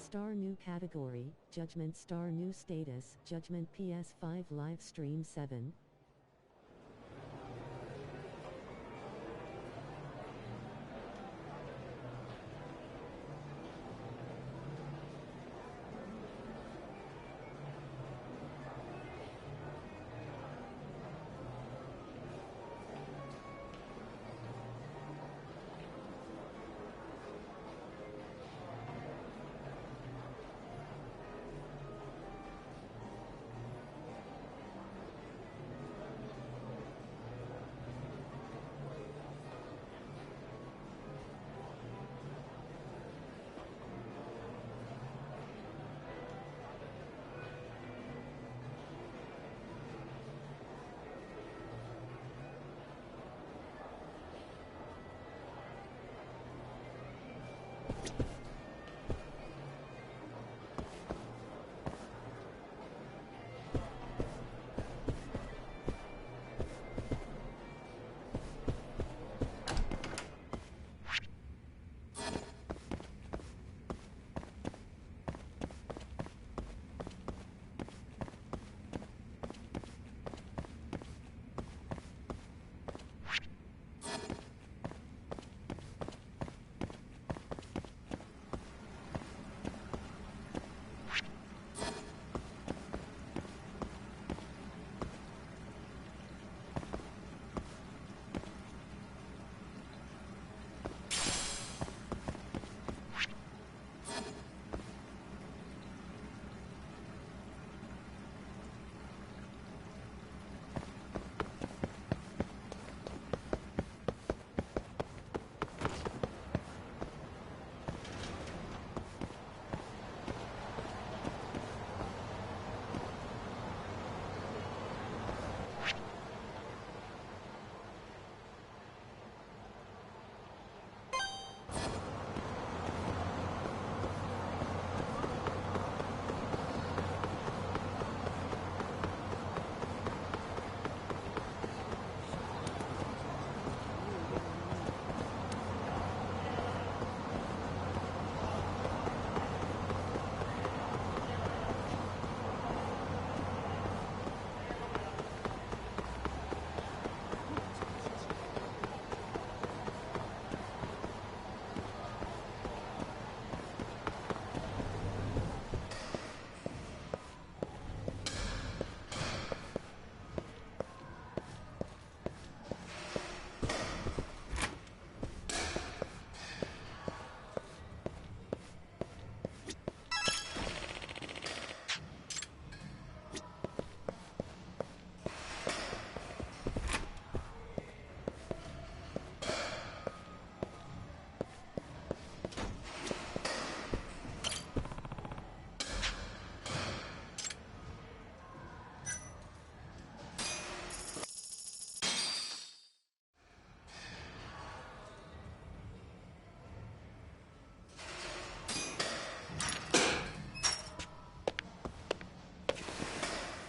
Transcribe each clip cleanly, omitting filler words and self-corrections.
Star new category, Judgment Star new status, Judgment PS5 Livestream 7.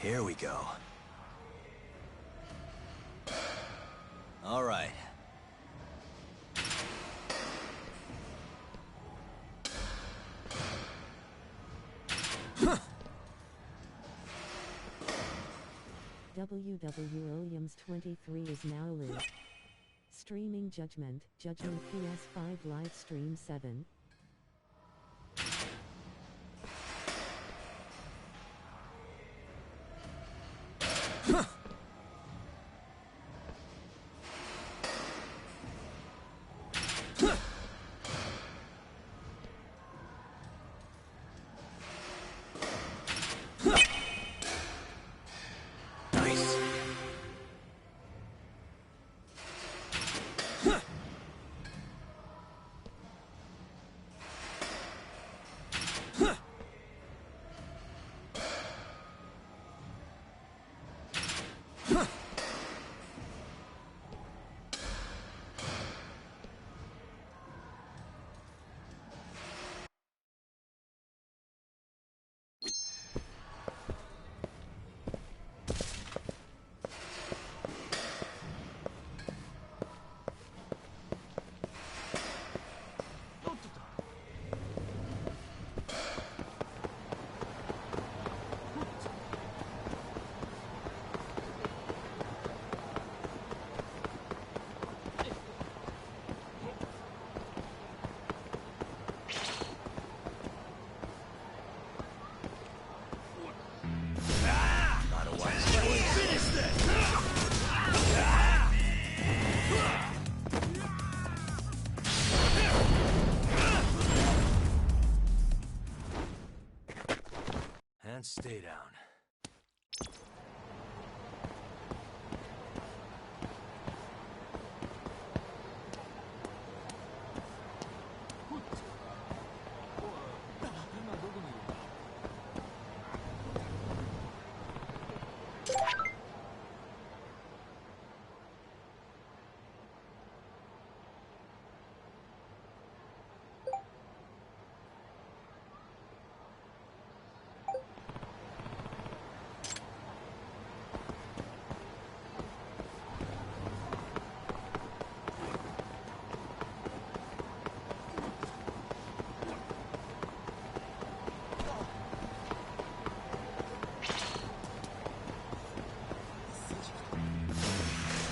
Here we go. All right. WW Williams 23 is now live. Streaming Judgment PS5 Livestream 7. stay down.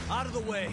Out of the way!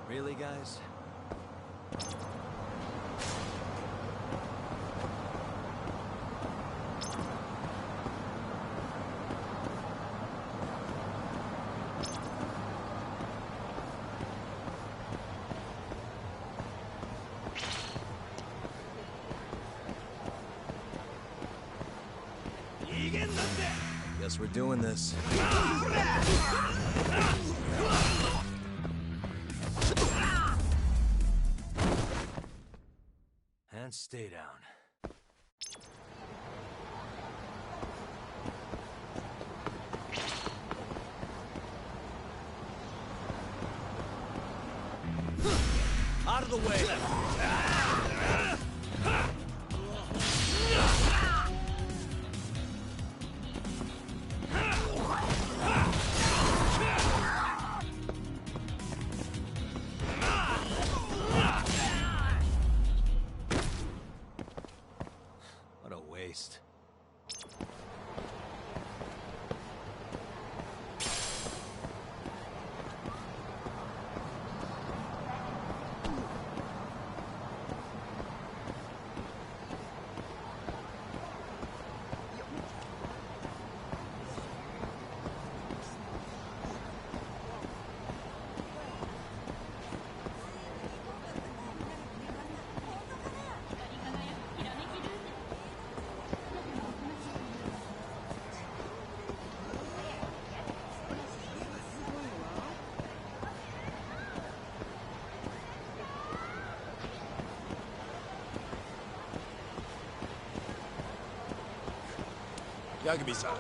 Really, guys? Guess we're doing this. And stay down. Out of the way! What a waste. Yagami-san.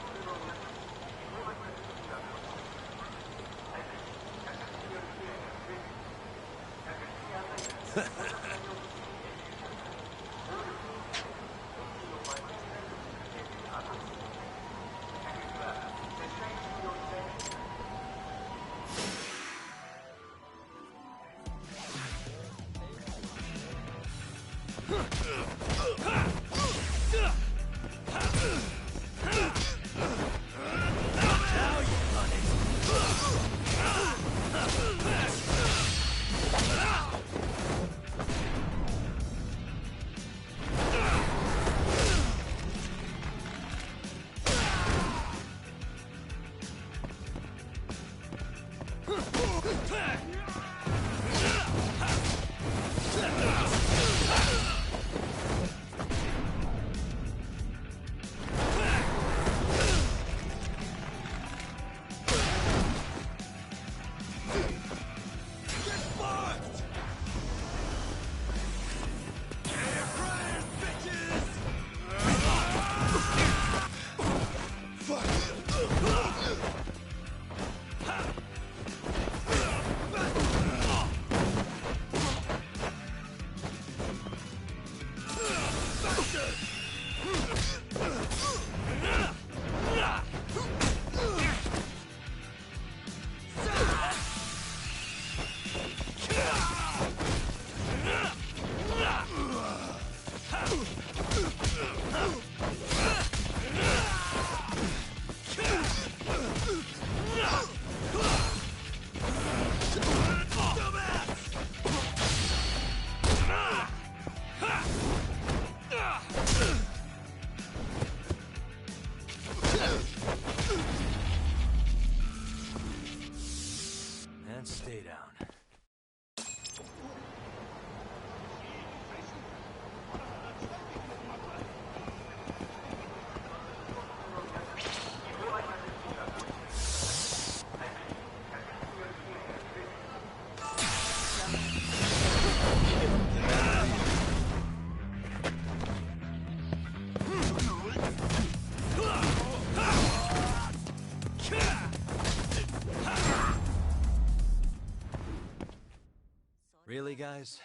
Really, guys?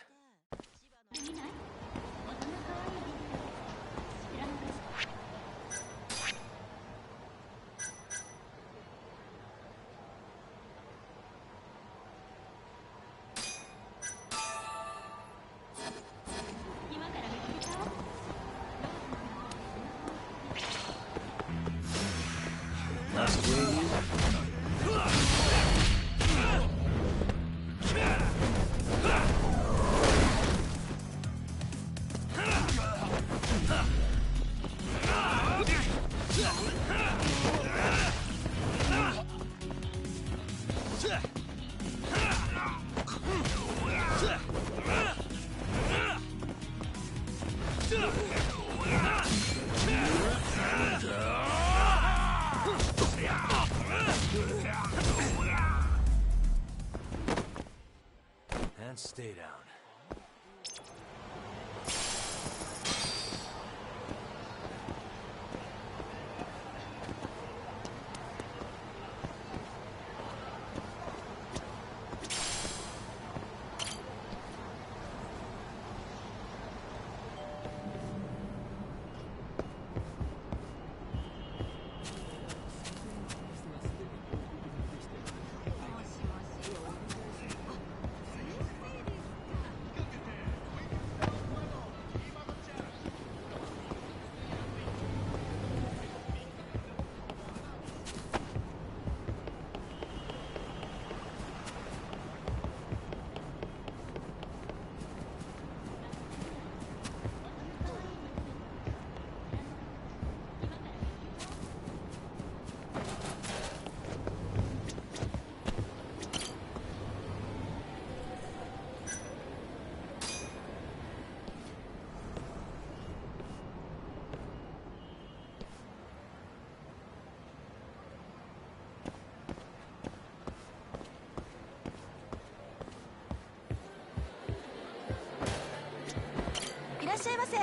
見ない？こんな可愛いビデオ知らないですか？今から見つけちゃおう。 Last wave. And stay down.いらっしゃいませ。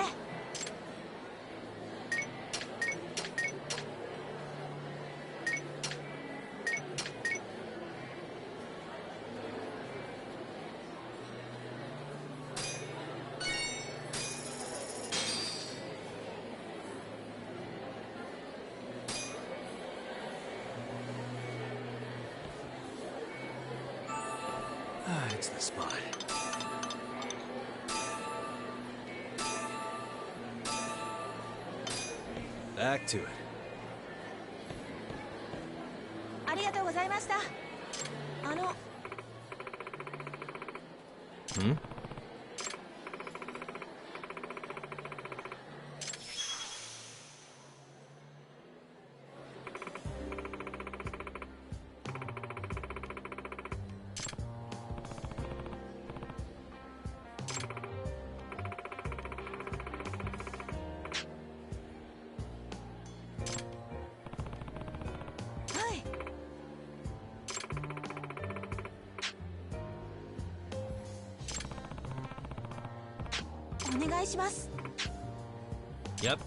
Ah, it's the spot. Back to it. ありがとうございました。Hmm? はい。お願いします。 Yep.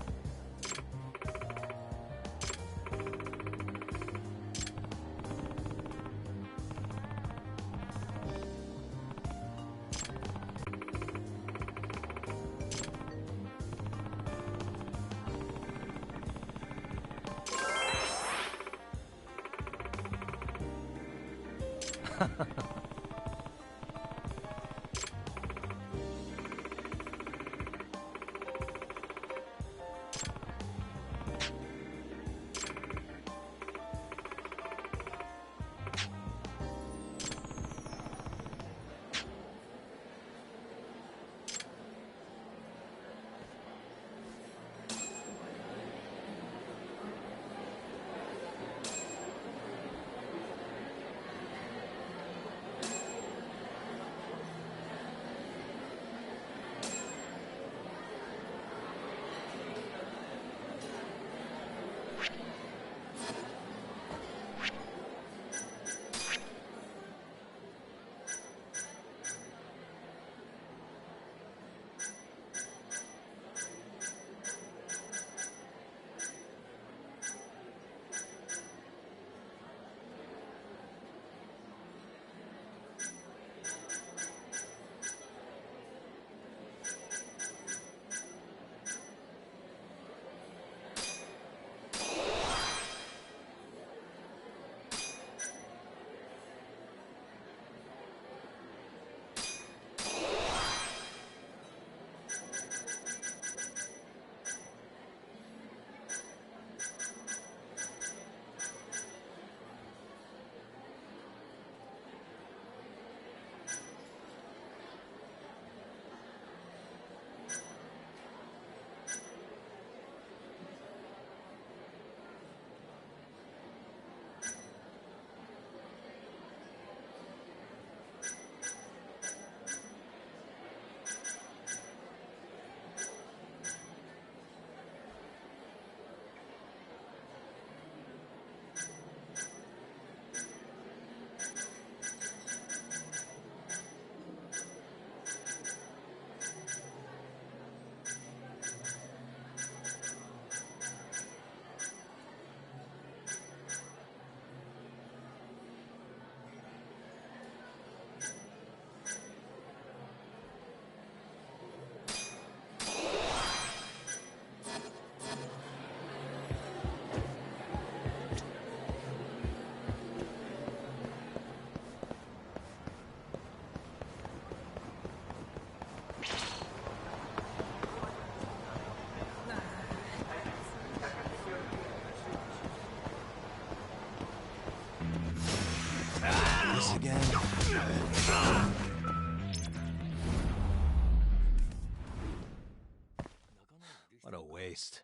waste.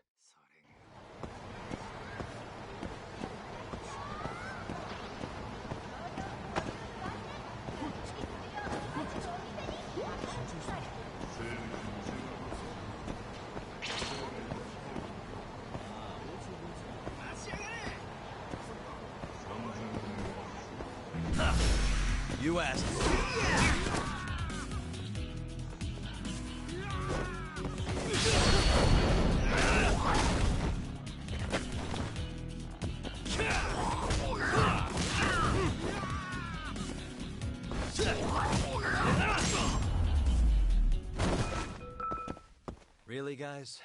You asked. Really, guys?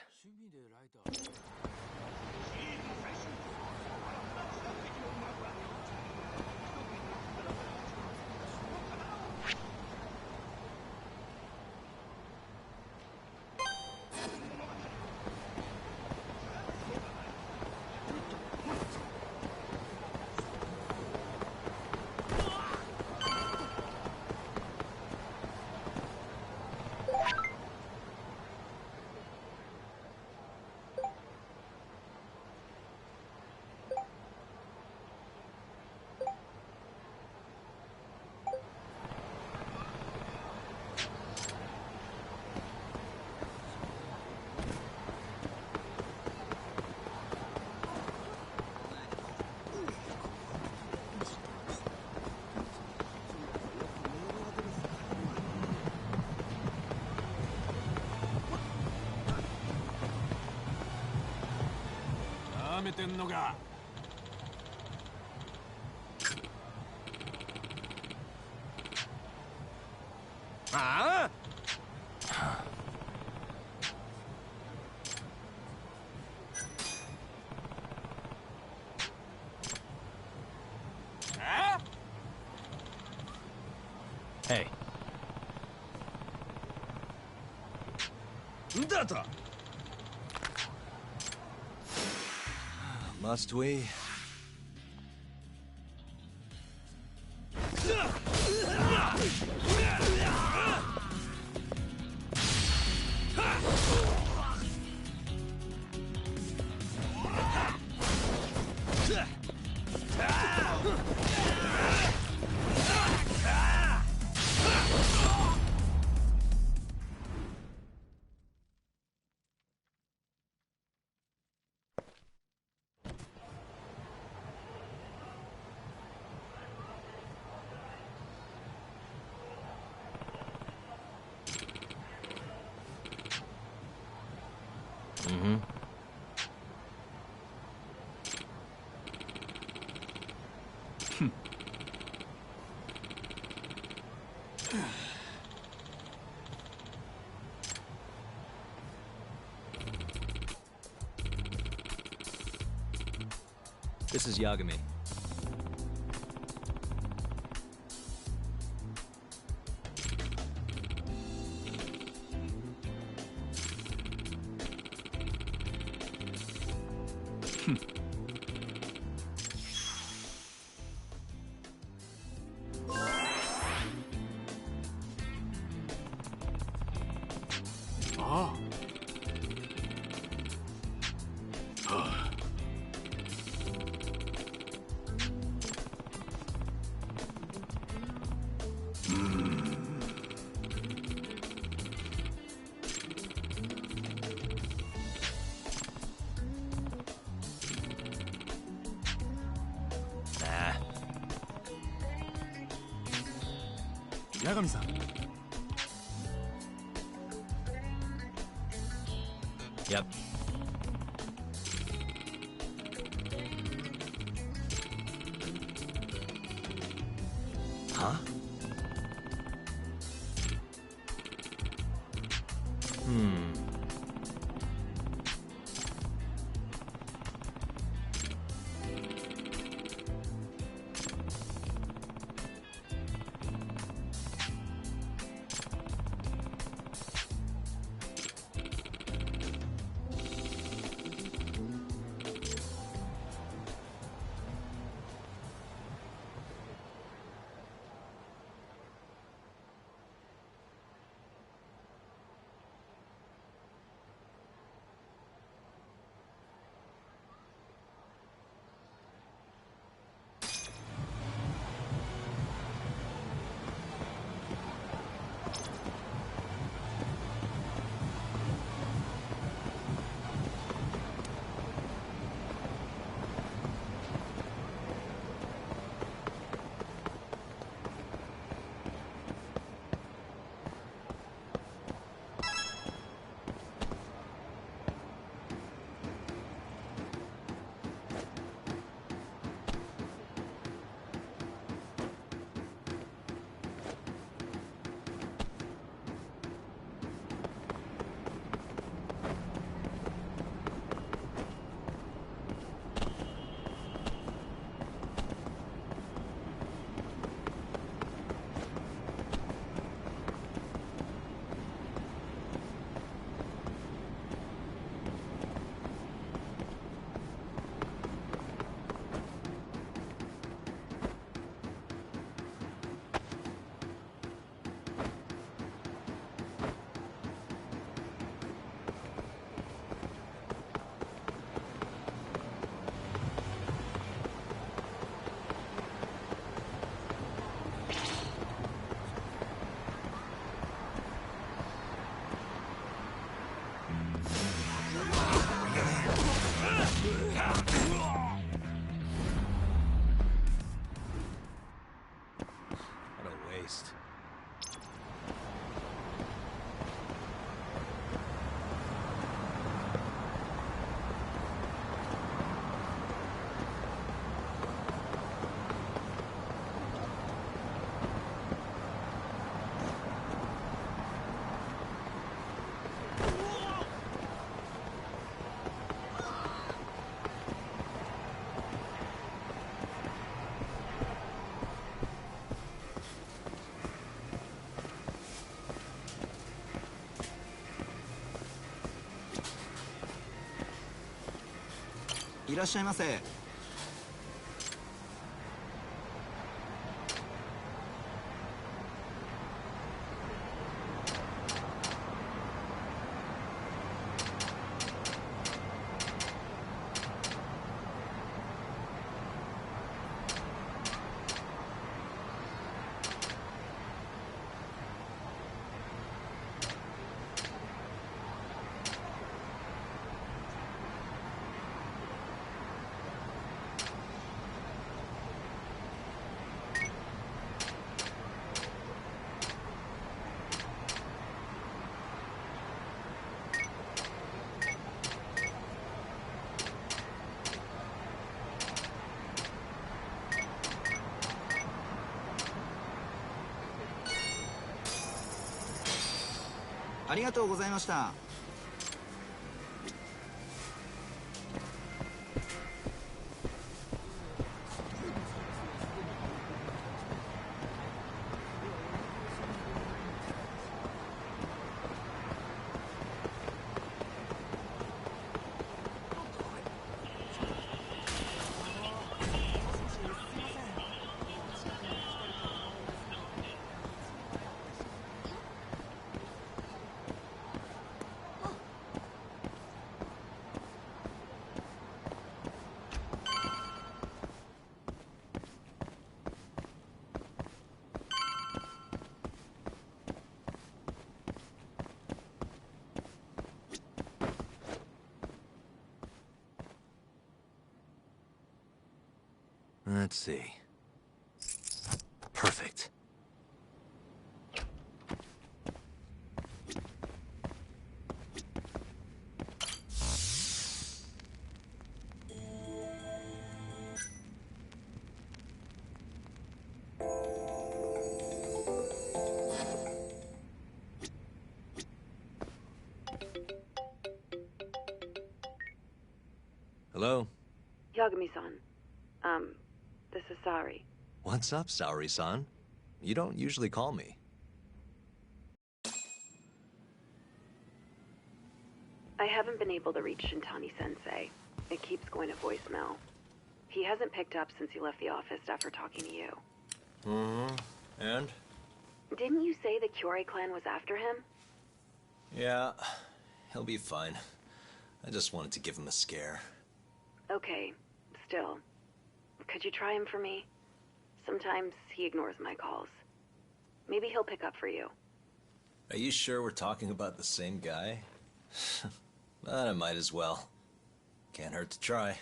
Ah? Hey. Data. Must we? Mm-hmm. This is Yagami. Yagami-san. Yep. Huh? いらっしゃいませ。ありがとうございました。Let's see. Perfect. Hello? Yagami-san. This is Sari. What's up, Saori-san? You don't usually call me. I haven't been able to reach Shintani-sensei. It keeps going to voicemail. He hasn't picked up since he left the office after talking to you. Mm-hmm. And? Didn't you say the Kyorei clan was after him? Yeah, he'll be fine. I just wanted to give him a scare. Okay, still. Could you try him for me? Sometimes he ignores my calls. Maybe he'll pick up for you. Are you sure we're talking about the same guy? But I might as well. Can't hurt to try.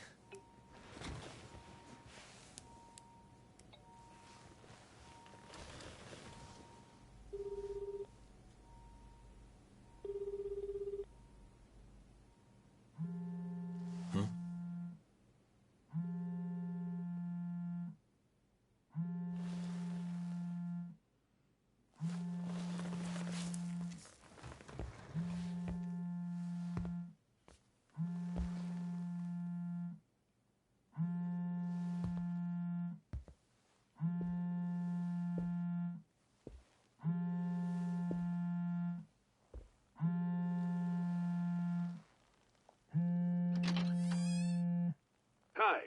Hi,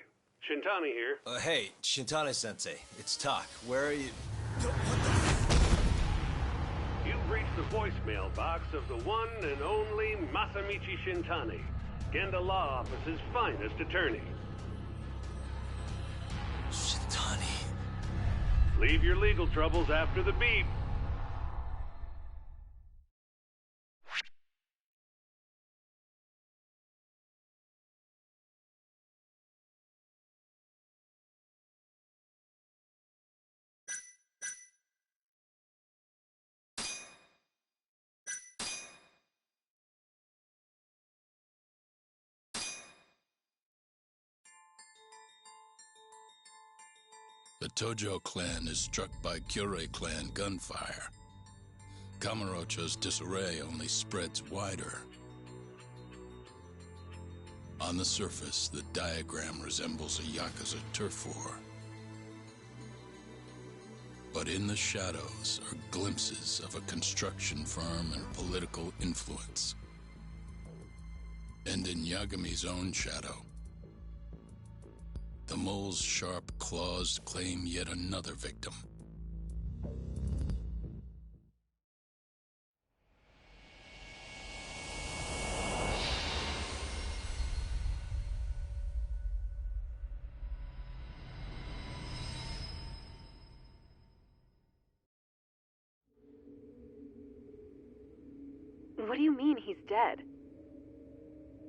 Shintani here. Hey, Shintani-sensei, it's Tak. Where are you? You've reached the voicemail box of the one and only Masamichi Shintani, Genda Law Office's finest attorney. Shintani. Leave your legal troubles after the beep. The Tojo clan is struck by Kyorei clan gunfire. Kamurocho's disarray only spreads wider. On the surface, the diagram resembles a Yakuza turf war. But in the shadows are glimpses of a construction firm and political influence. And in Yagami's own shadow, The mole's sharp claws claim yet another victim. What do you mean he's dead?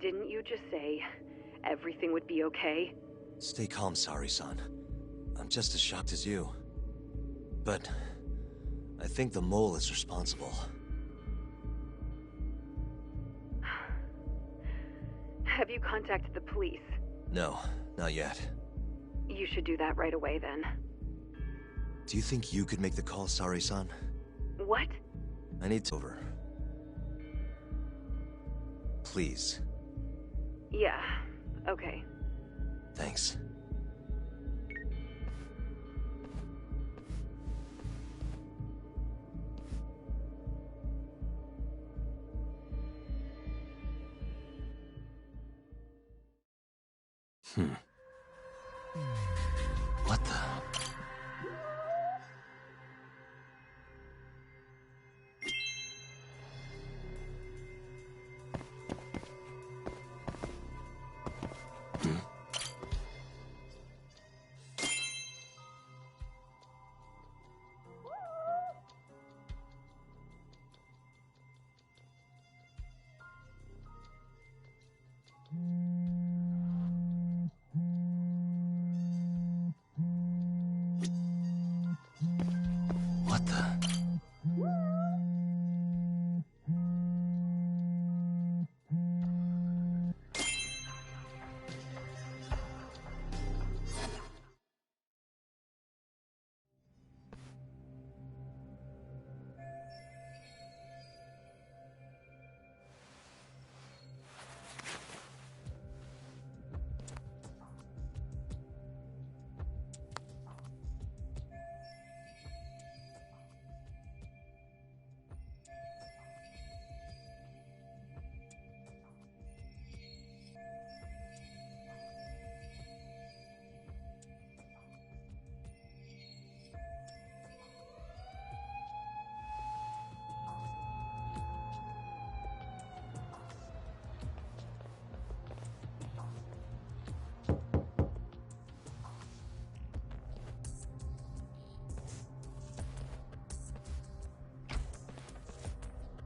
Didn't you just say everything would be okay? Stay calm, Sari-san. I'm just as shocked as you. But I think the mole is responsible. Have you contacted the police? No, not yet. You should do that right away then. Do you think you could make the call, Sari-san? What? I need to over. Please. Yeah, okay. Thanks. What the? What the?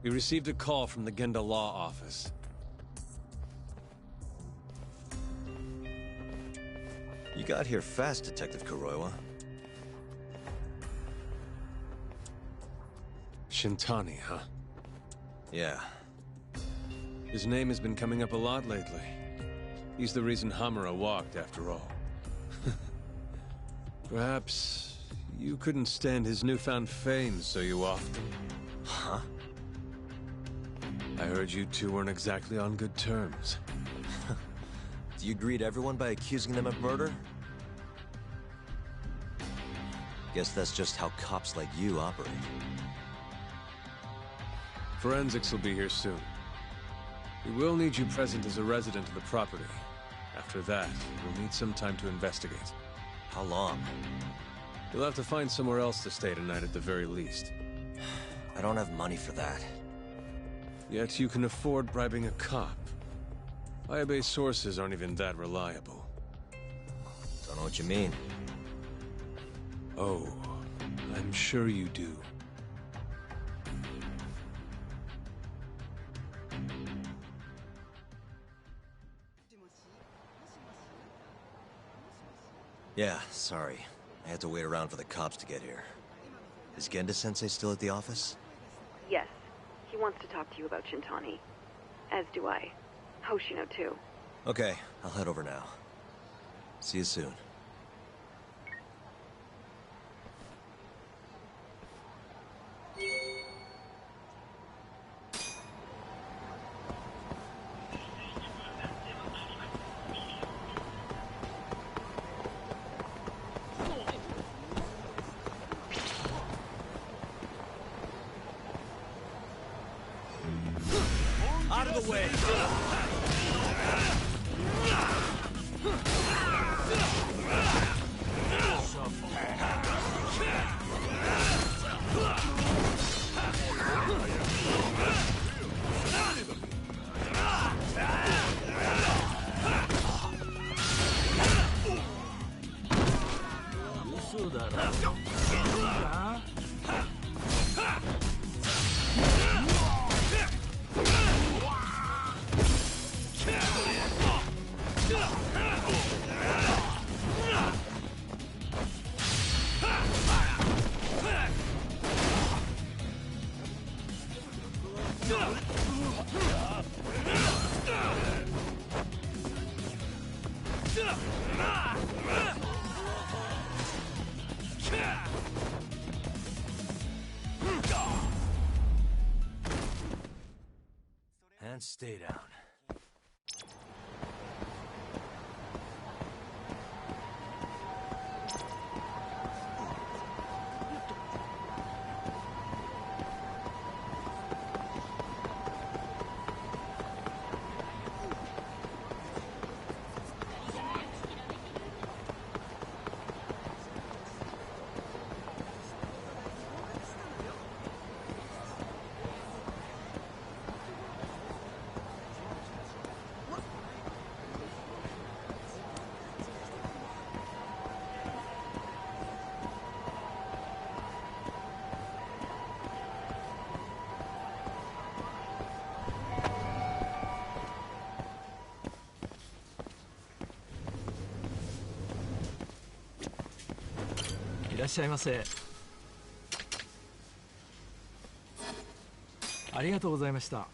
We received a call from the Genda Law Office. You got here fast, Detective Kuroiwa. Shintani, huh? Yeah. His name has been coming up a lot lately. He's the reason Hamura walked, after all. Perhaps you couldn't stand his newfound fame so you often. Huh? I heard you two weren't exactly on good terms. Do you greet everyone by accusing them of murder? Guess that's just how cops like you operate. Forensics will be here soon. We will need you present as a resident of the property. After that, we'll need some time to investigate. How long? You'll have to find somewhere else to stay tonight at the very least. I don't have money for that. Yet you can afford bribing a cop. Ayabe's sources aren't even that reliable. Don't know what you mean. Oh, I'm sure you do. Yeah, sorry. I had to wait around for the cops to get here. Is Genda-sensei still at the office? Yes. He wants to talk to you about Shintani. As do I. Hoshino, too. Okay, I'll head over now. See you soon. Out of the way! And stay down.いらっしゃいませ。ありがとうございました。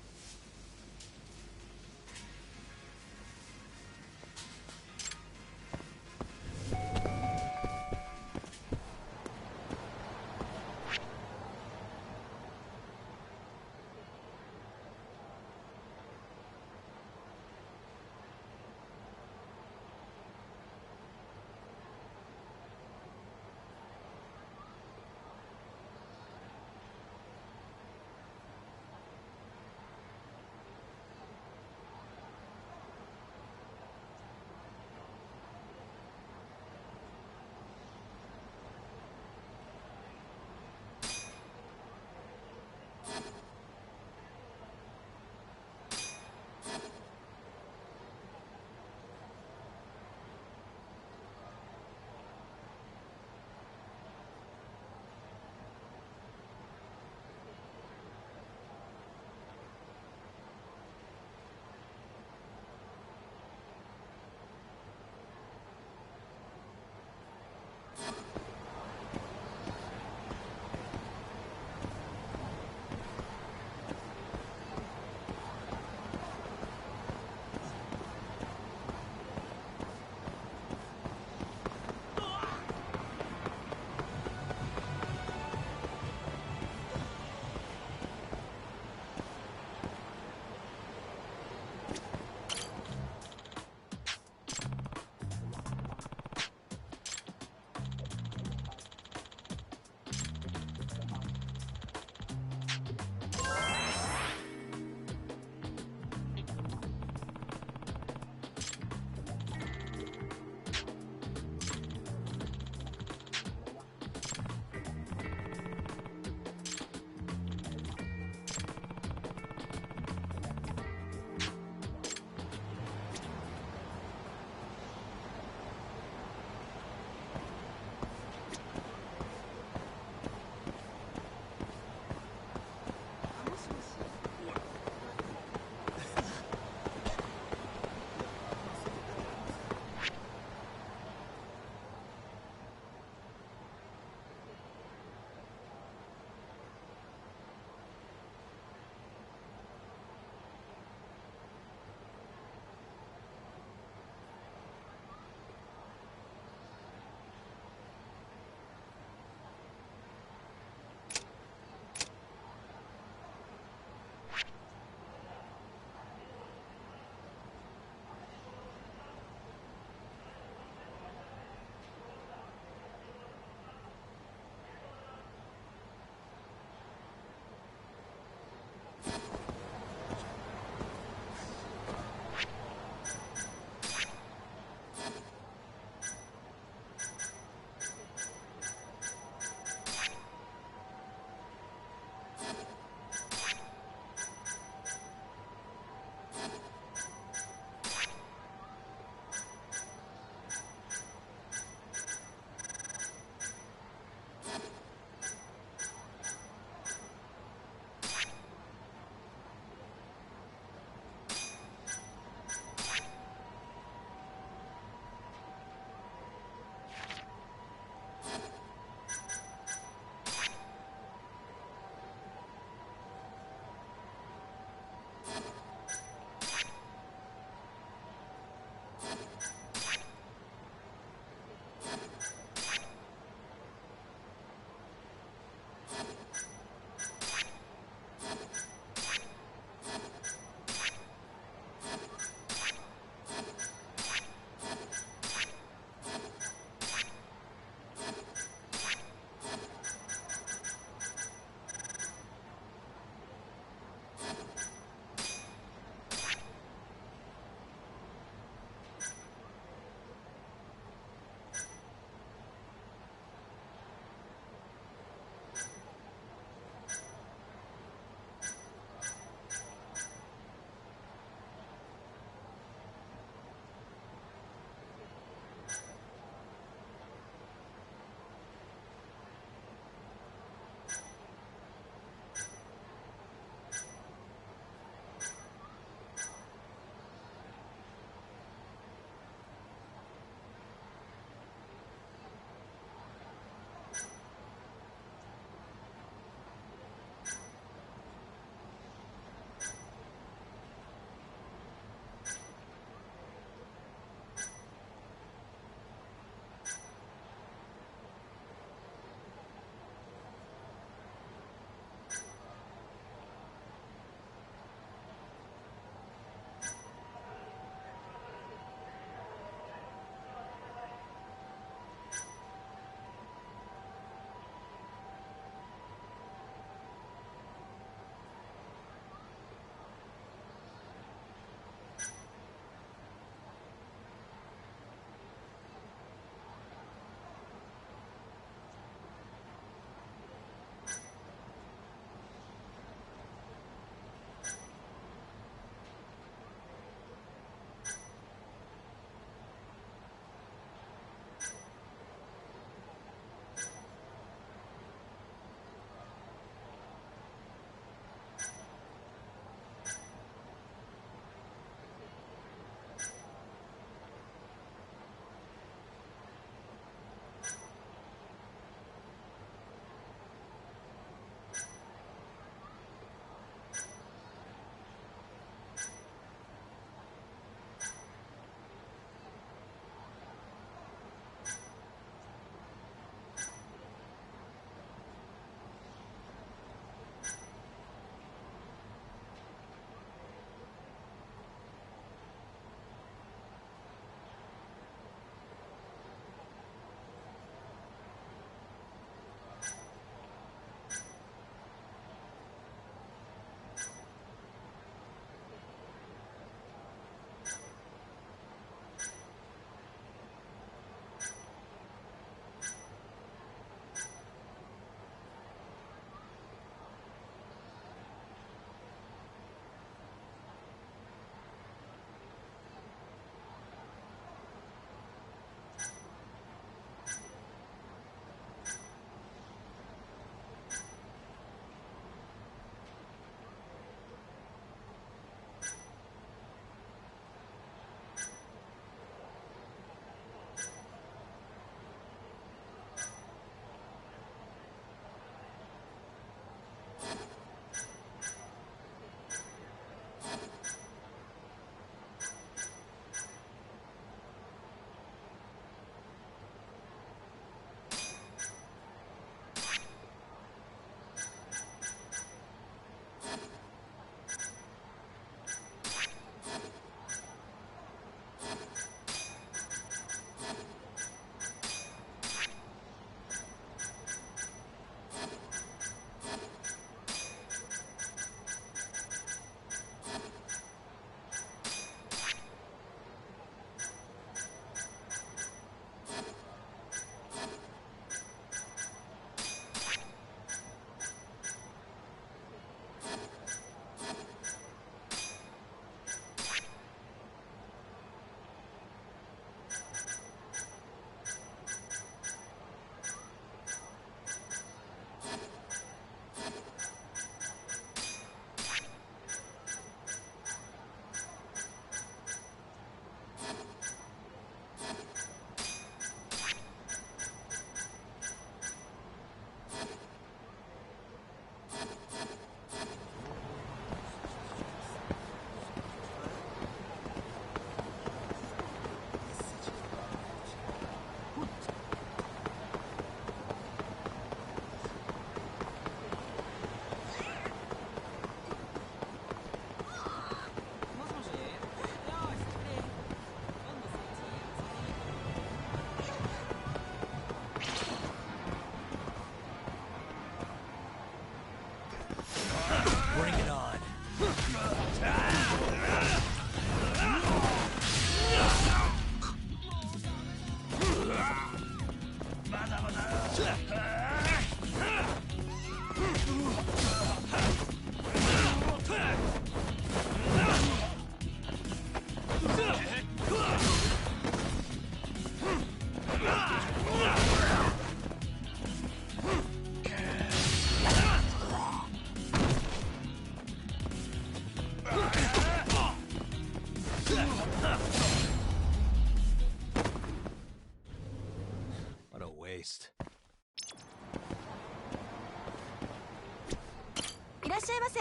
しゃいませ。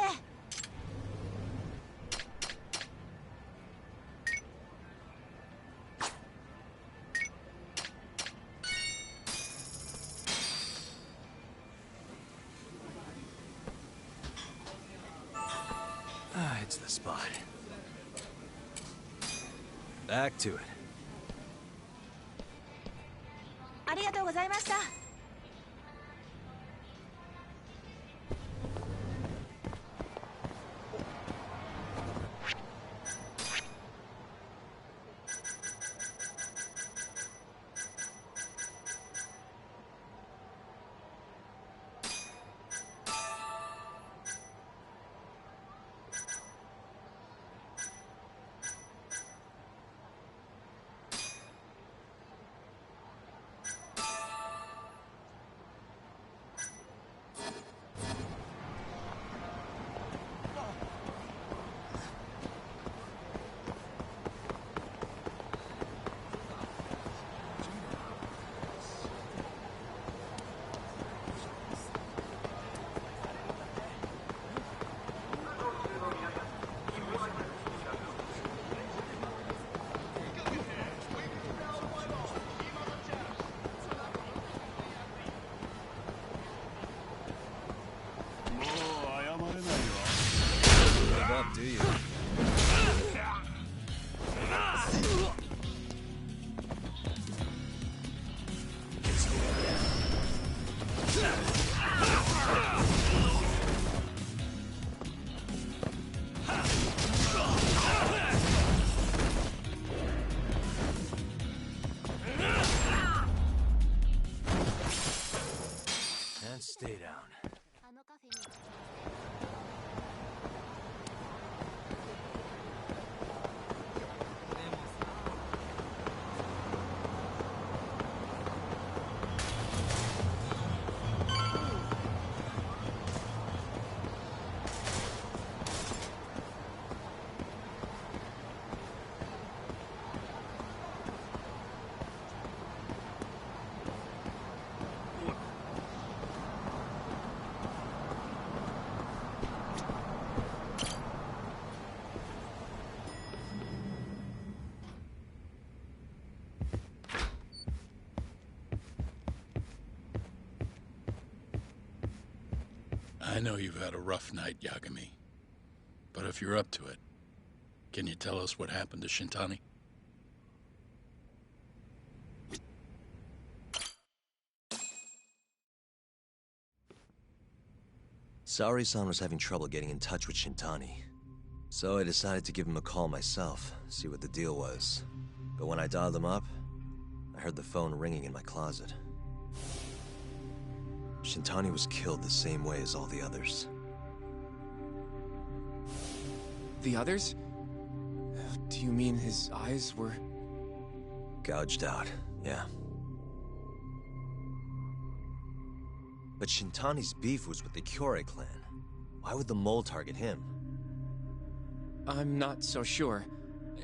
It's the spot. Back to it. ありがとうございました。Up, do you? And stay down. あのカフェに I know you've had a rough night, Yagami. But if you're up to it, can you tell us what happened to Shintani? Saori-san was having trouble getting in touch with Shintani. So I decided to give him a call myself, see what the deal was. But when I dialed him up, I heard the phone ringing in my closet. Shintani was killed the same way as all the others. The others? Do you mean his eyes were... Gouged out, yeah. But Shintani's beef was with the Kyorei clan. Why would the mole target him? I'm not so sure.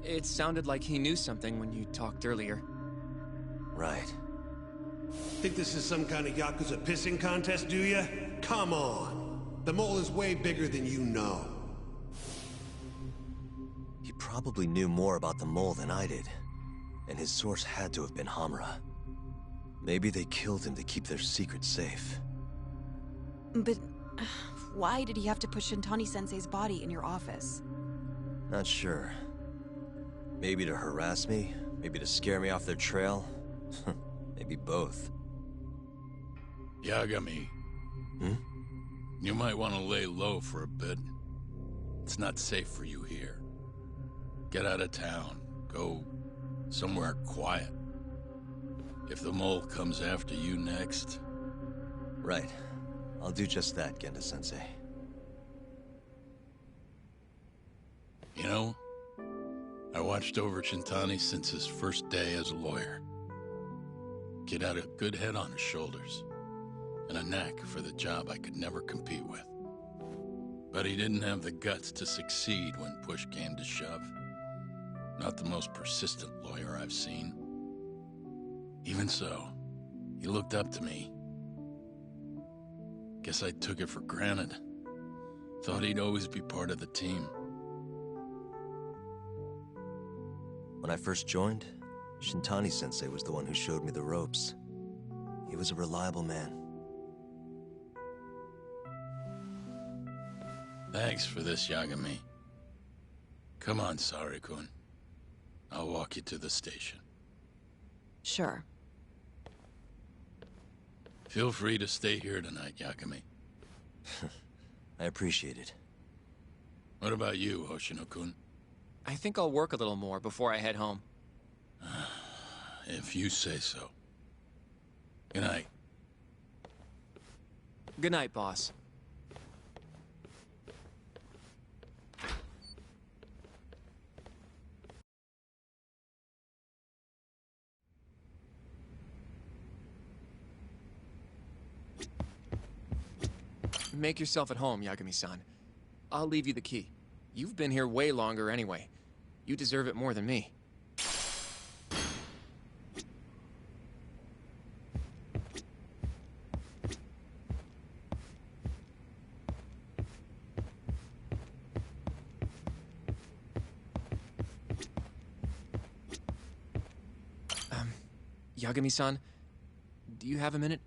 It sounded like he knew something when you talked earlier. Right. Think this is some kind of Yakuza pissing contest, do ya? Come on! The mole is way bigger than you know. He probably knew more about the mole than I did. And his source had to have been Hamura. Maybe they killed him to keep their secret safe. But why did he have to put Shintani-sensei's body in your office? Not sure. Maybe to harass me? Maybe to scare me off their trail? Maybe both. Yagami. Hmm? You might want to lay low for a bit. It's not safe for you here. Get out of town. Go somewhere quiet. If the mole comes after you next... Right. I'll do just that, Genda-sensei. You know, I watched over Shintani since his first day as a lawyer. Kid had a good head on his shoulders, and a knack for the job I could never compete with. But he didn't have the guts to succeed when push came to shove. Not the most persistent lawyer I've seen. Even so, he looked up to me. Guess I took it for granted. Thought he'd always be part of the team. When I first joined, Shintani-sensei was the one who showed me the ropes. He was a reliable man. Thanks for this, Yagami. Come on, Sari-kun. I'll walk you to the station. Sure. Feel free to stay here tonight, Yagami. I appreciate it. What about you, Hoshino-kun? I think I'll work a little more before I head home. If you say so. Good night. Good night, boss. Make yourself at home, Yagami-san. I'll leave you the key. You've been here way longer anyway. You deserve it more than me. Yagami-san, do you have a minute?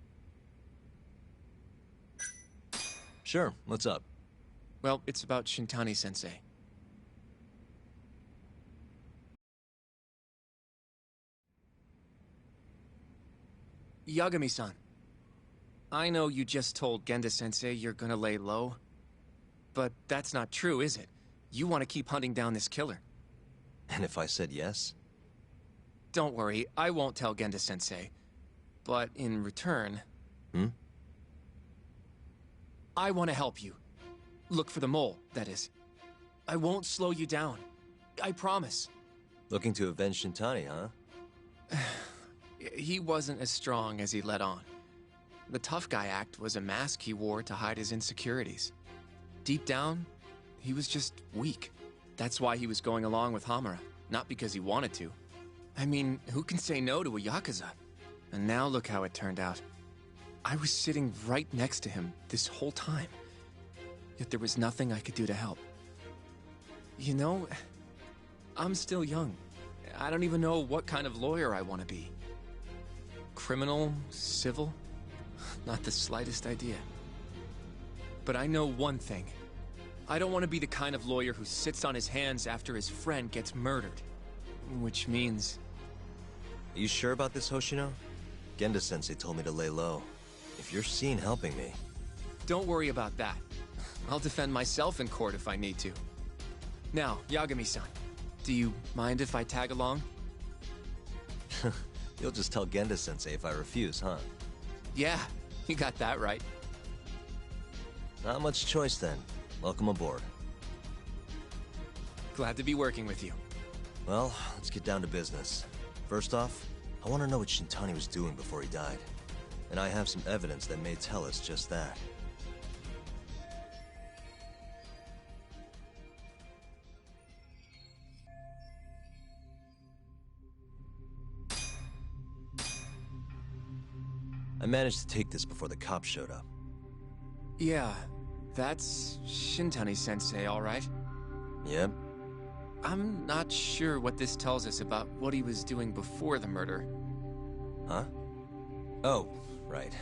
Sure, what's up? Well, it's about Shintani-sensei. Yagami-san, I know you just told Genda-sensei you're gonna lay low, but that's not true, is it? You want to keep hunting down this killer. And if I said yes? Don't worry, I won't tell Genda-sensei. But in return... I want to help you. Look for the mole, that is. I won't slow you down. I promise. Looking to avenge Shintani, huh? He wasn't as strong as he let on. The tough guy act was a mask he wore to hide his insecurities. Deep down, he was just weak. That's why he was going along with Hamura, not because he wanted to. I mean, who can say no to a Yakuza? And now look how it turned out. I was sitting right next to him this whole time. Yet there was nothing I could do to help. You know, I'm still young. I don't even know what kind of lawyer I want to be. Criminal? Civil? Not the slightest idea. But I know one thing. I don't want to be the kind of lawyer who sits on his hands after his friend gets murdered. Which means... Are you sure about this, Hoshino? Genda-sensei told me to lay low. If you're seen helping me... Don't worry about that. I'll defend myself in court if I need to. Now, Yagami-san, do you mind if I tag along? You'll just tell Genda-sensei if I refuse, huh? Yeah, you got that right. Not much choice then. Welcome aboard. Glad to be working with you. Well, let's get down to business. First off, I want to know what Shintani was doing before he died. And I have some evidence that may tell us just that. I managed to take this before the cops showed up. Yeah, that's Shintani-sensei, all right? Yep. I'm not sure what this tells us about what he was doing before the murder. Huh? Oh, right.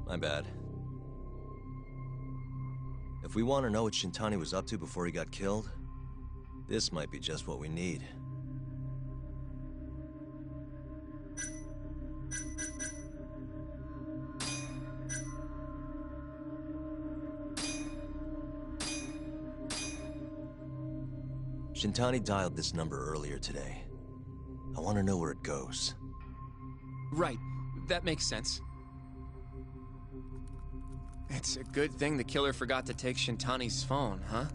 My bad. If we want to know what Shintani was up to before he got killed, this might be just what we need. Shintani dialed this number earlier today. I want to know where it goes. Right. That makes sense. It's a good thing the killer forgot to take Shintani's phone, huh?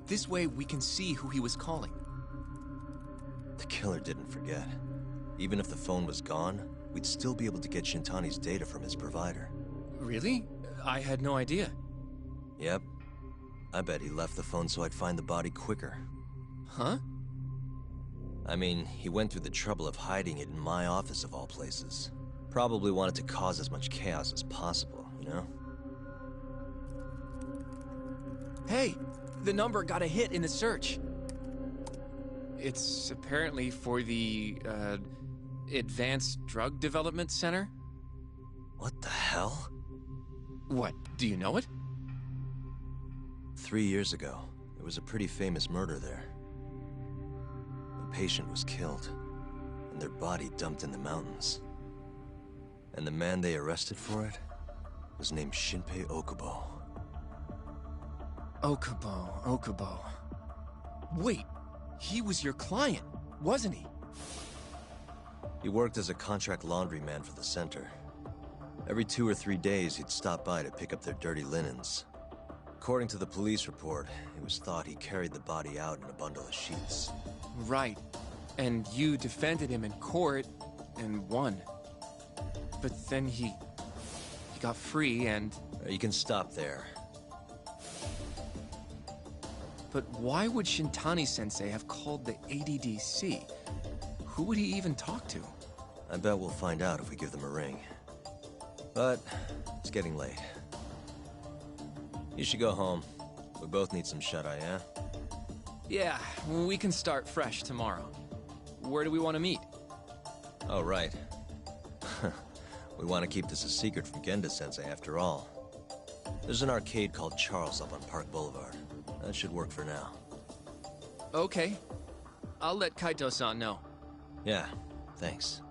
This way we can see who he was calling. The killer didn't forget. Even if the phone was gone, we'd still be able to get Shintani's data from his provider. Really? I had no idea. Yep. I bet he left the phone so I'd find the body quicker. Huh? I mean, he went through the trouble of hiding it in my office of all places. Probably wanted to cause as much chaos as possible, you know? Hey, the number got a hit in the search. It's apparently for the, Advanced Drug Development Center? What the hell? What, do you know it? 3 years ago, there was a pretty famous murder there. A patient was killed, and their body dumped in the mountains. And the man they arrested for it was named Shinpei Okubo. Okubo. Wait, he was your client, wasn't he? He worked as a contract laundryman for the center. Every 2 or 3 days, he'd stop by to pick up their dirty linens. According to the police report, it was thought he carried the body out in a bundle of sheets. Right. And you defended him in court and won. But then he got free and... You can stop there. But why would Shintani-sensei have called the ADDC? Who would he even talk to? I bet we'll find out if we give them a ring. But it's getting late. You should go home. We both need some shut-eye, yeah? Yeah, we can start fresh tomorrow. Where do we want to meet? Oh, right. We want to keep this a secret from Genda-sensei after all. There's an arcade called Charles up on Park Boulevard. That should work for now. Okay. I'll let Kaito-san know. Yeah, thanks.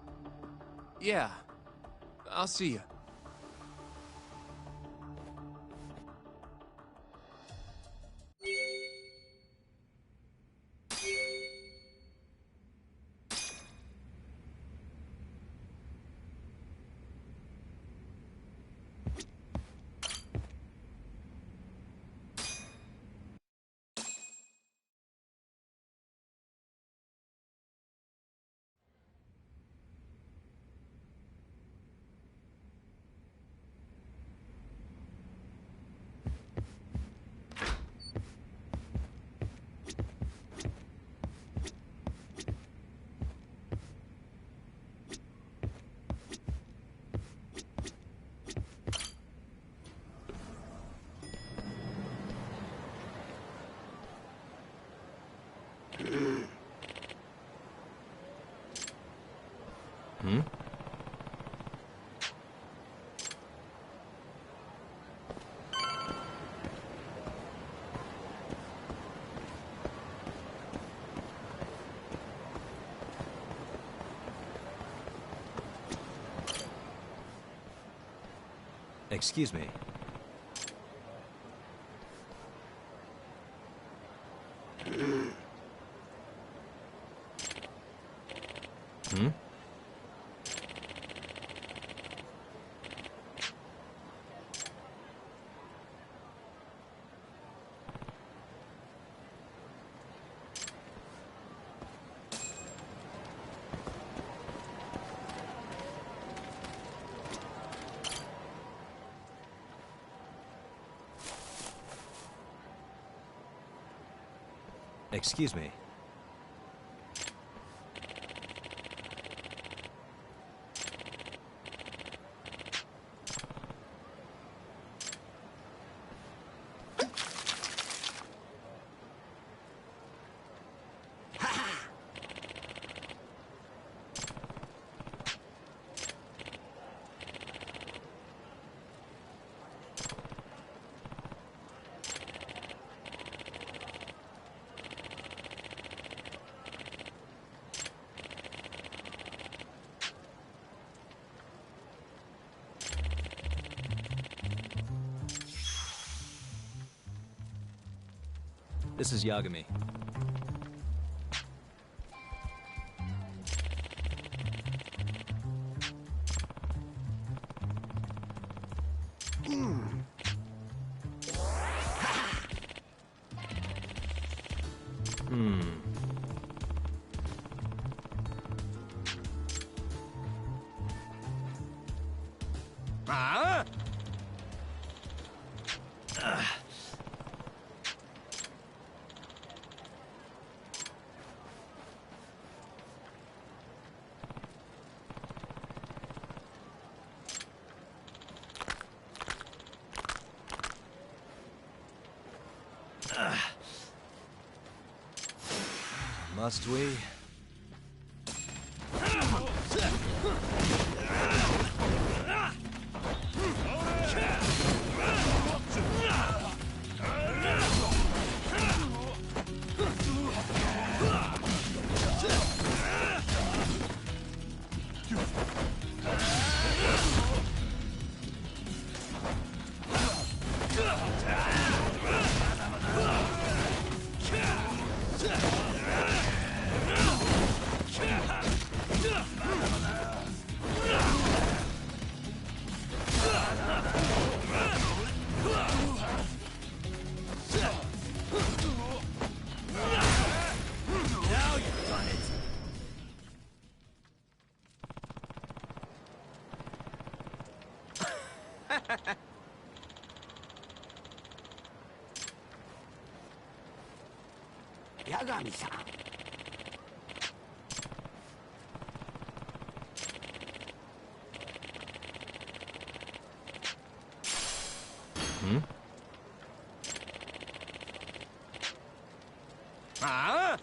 Yeah. I'll see you. Excuse me. Excuse me. This is Yagami. Must we? Yagami-san. Hmm? Ah?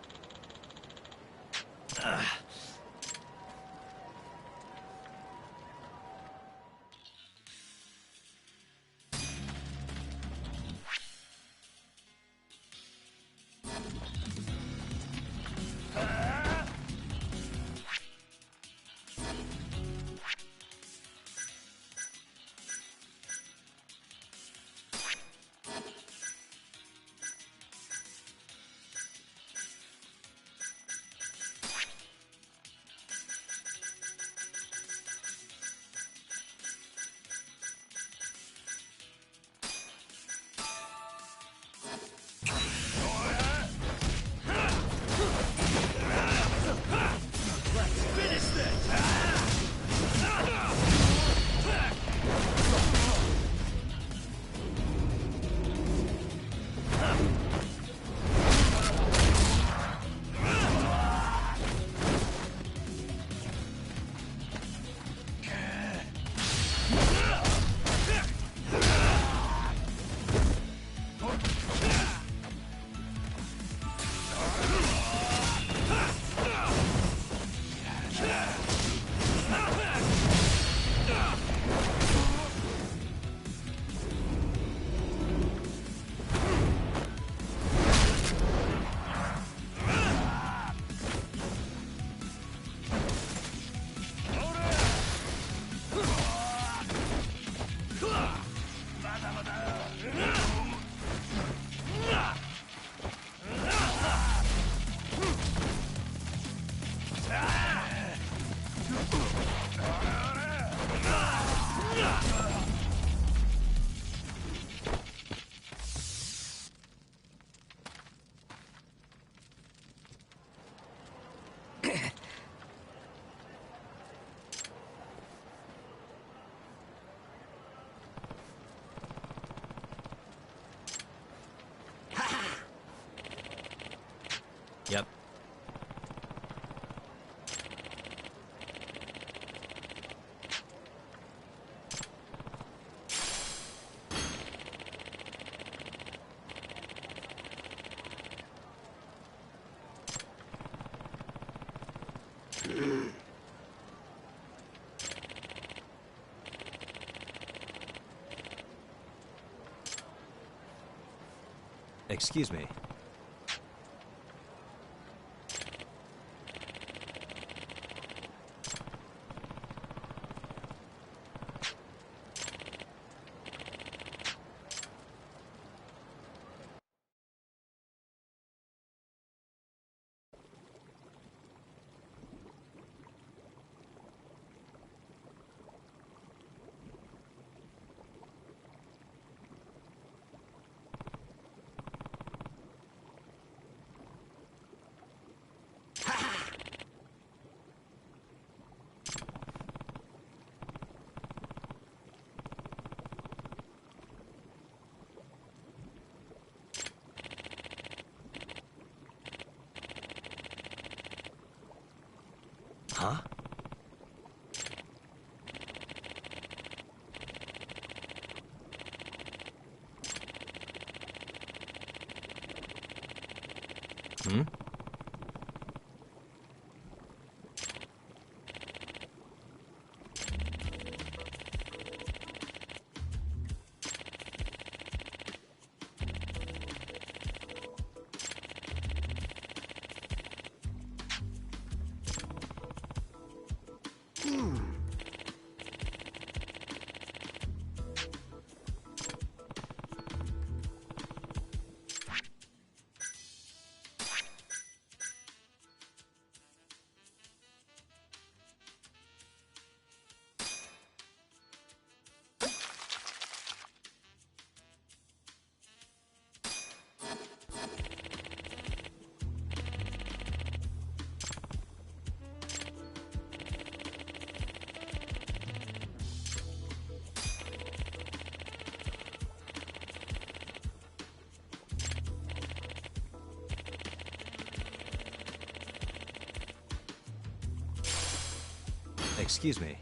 Yep. Excuse me. Huh? Hmm? Excuse me.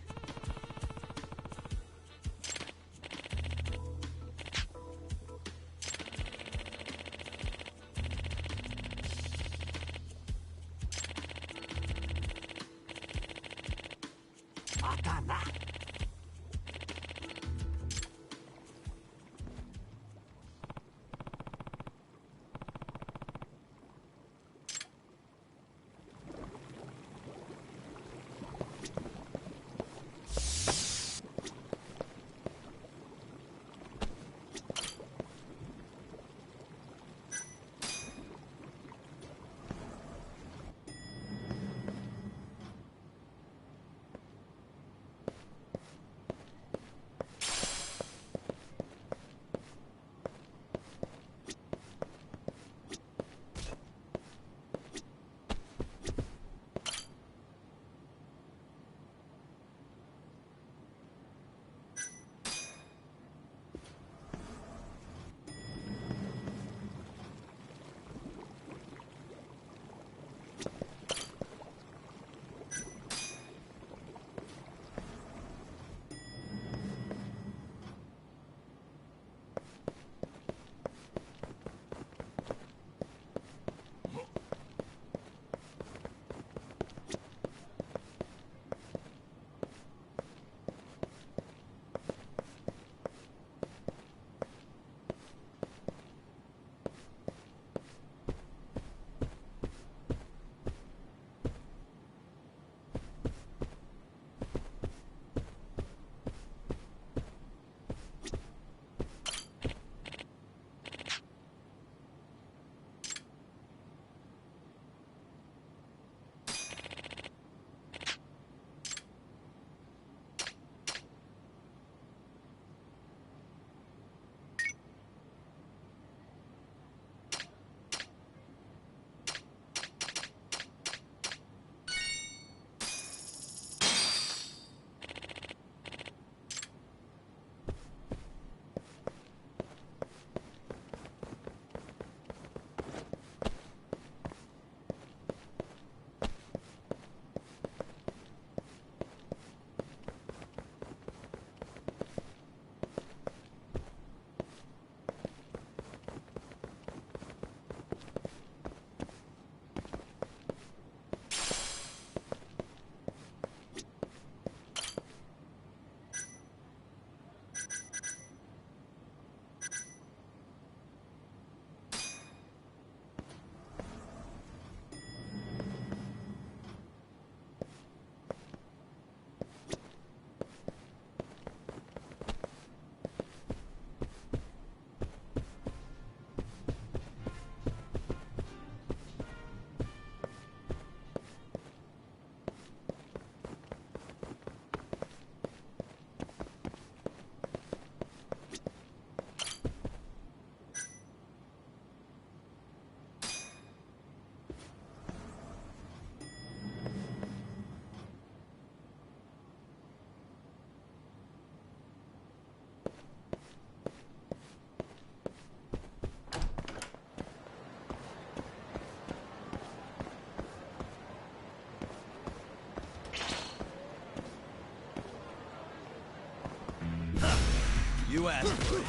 You asked for it.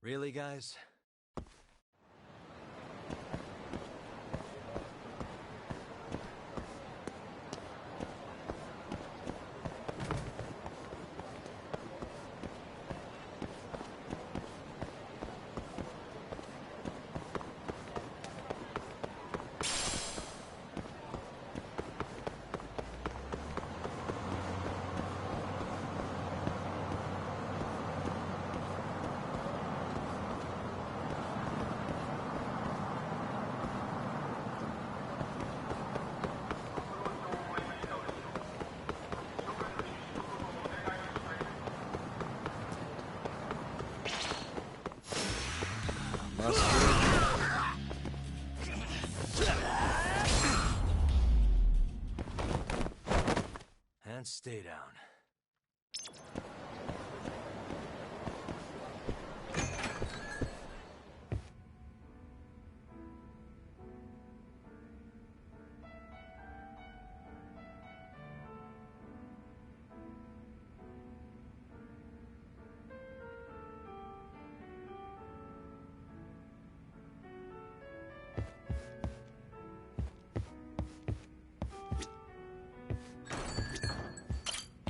Really, guys? And stay down.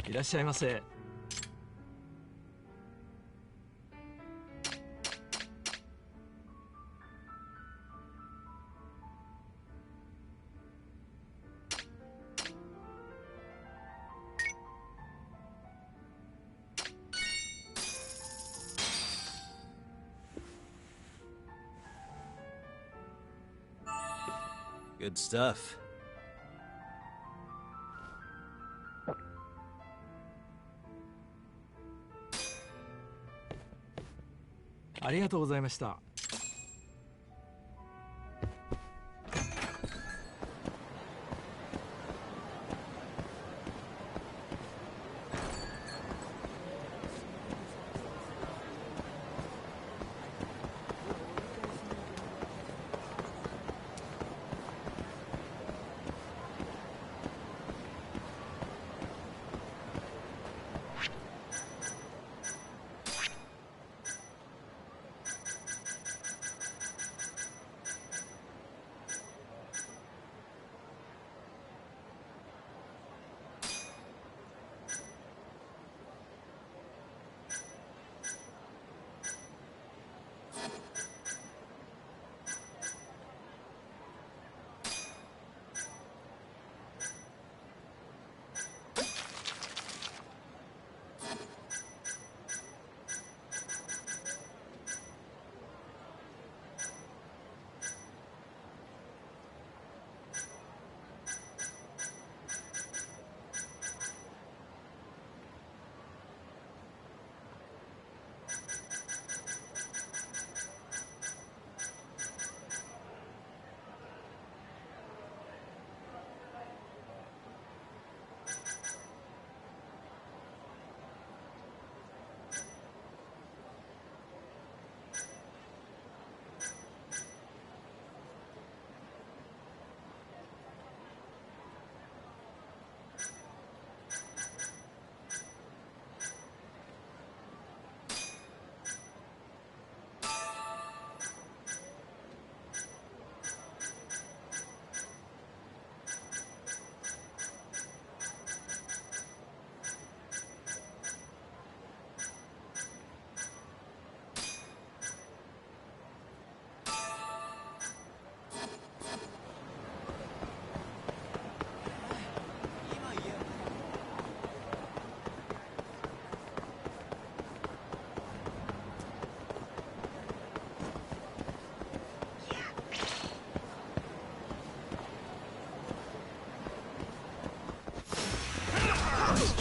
いらっしゃいませ。Good stuff. ありがとうございました。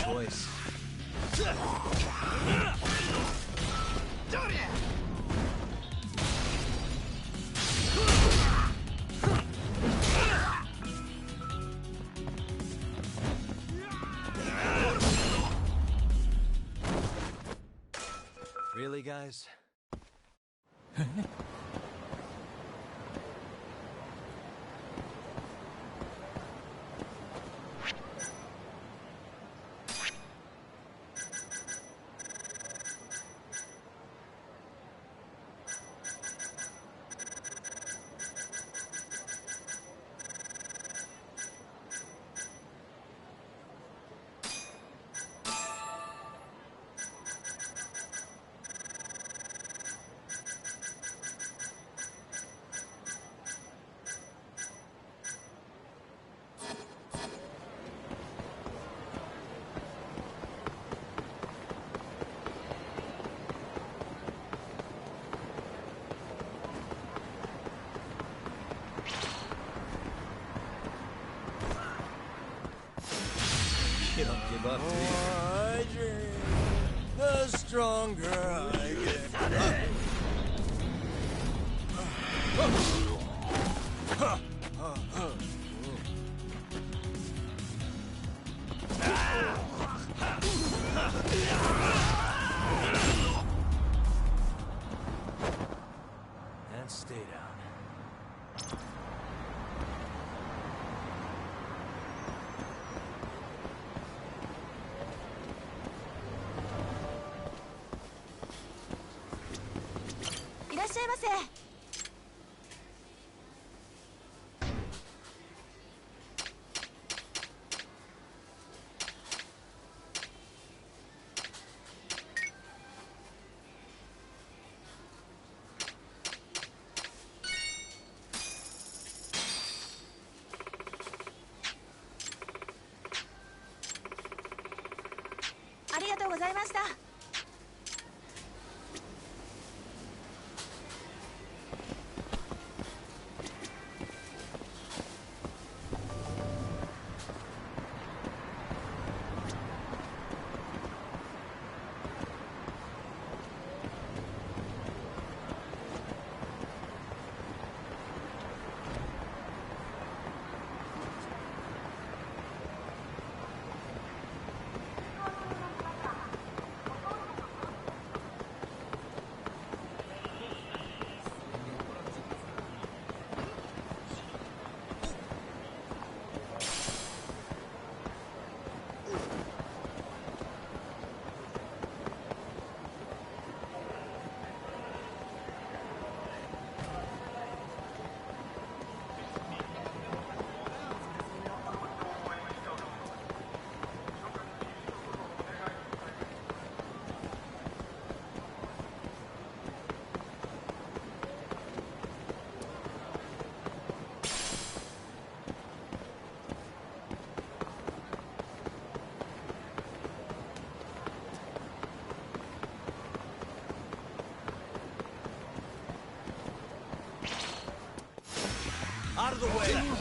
Choice. Really, guys? You don't give up, do you? I dream, the stronger I get. And stay down. ございました。Out of the way!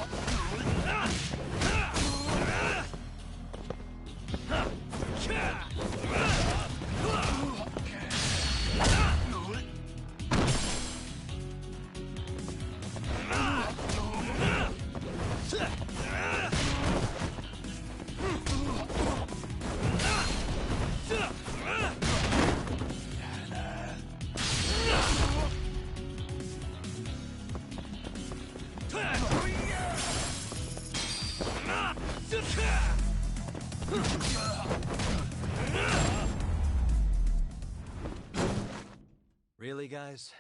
Really, guys?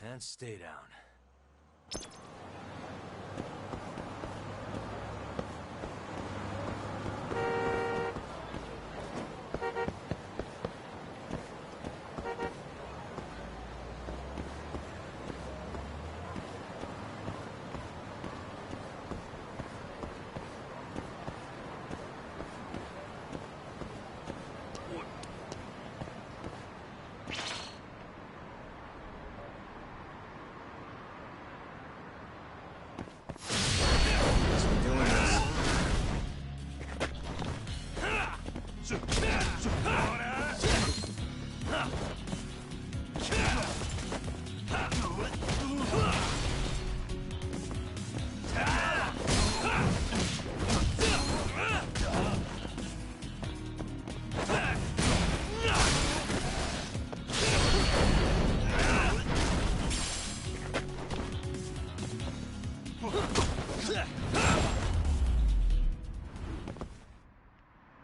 And stay down.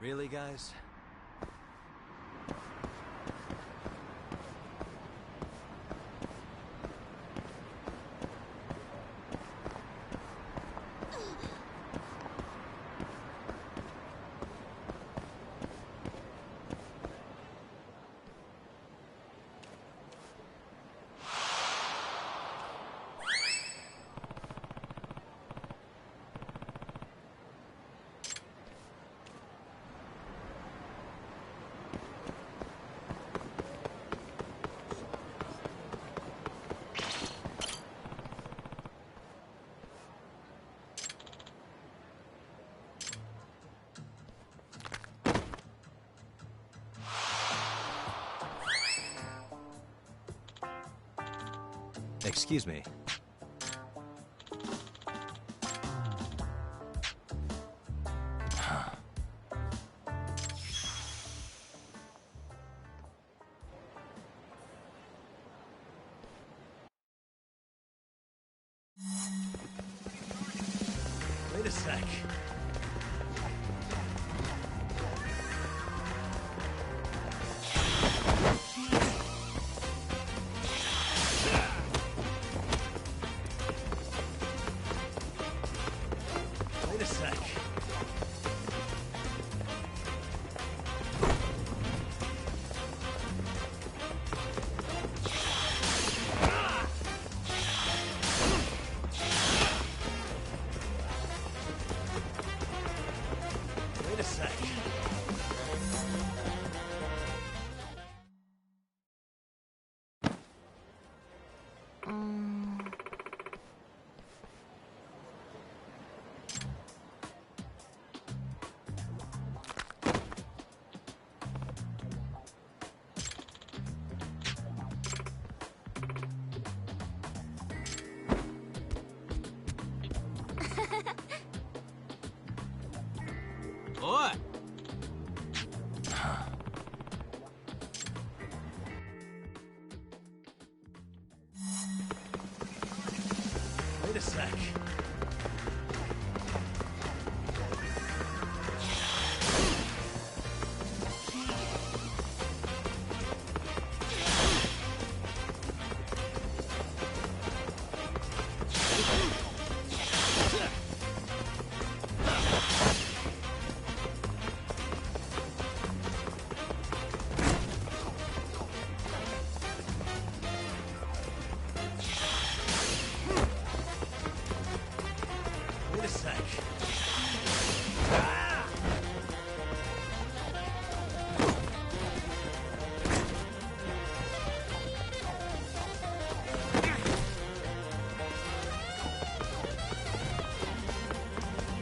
Really, guys? Excuse me. Wait a sec. Wait a sec. Wait a sec. Oi! Wait a sec. Wait a sec.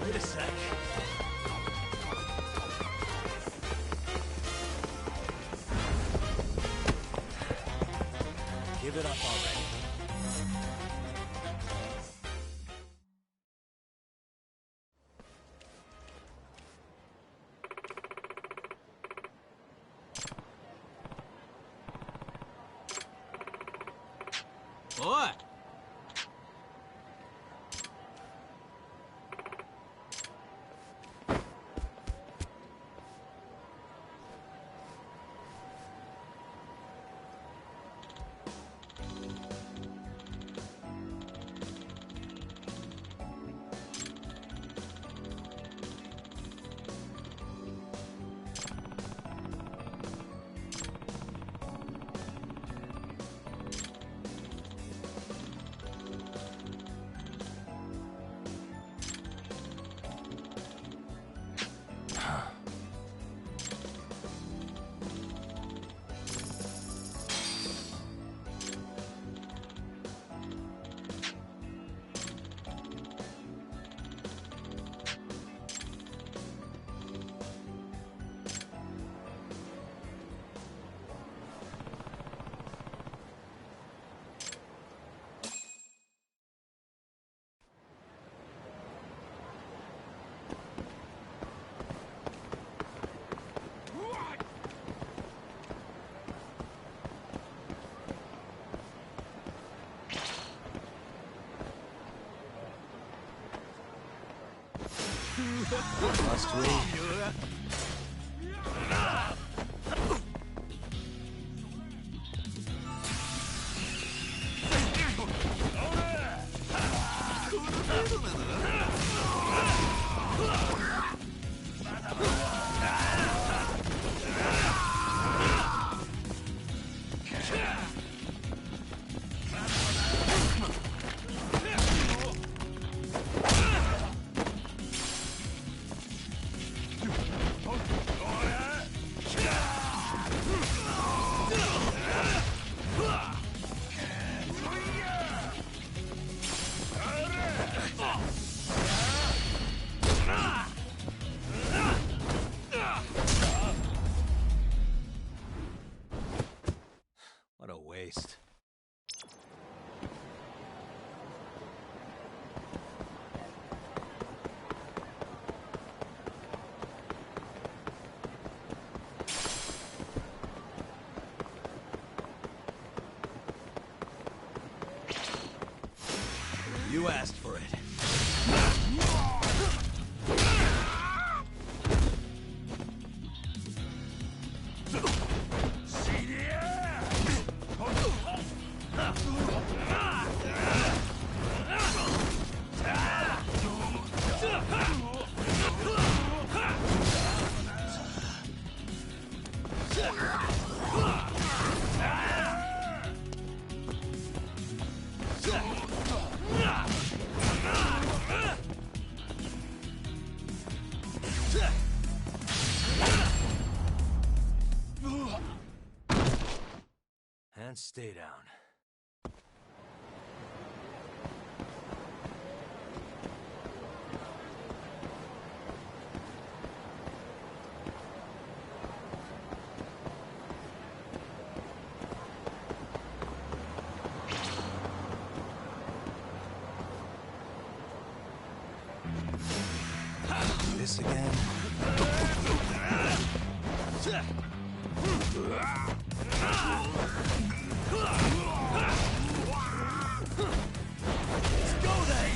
Wait a sec. Give it up already. Oi! Must we? You asked for it. And stay down. This again. Let's go then!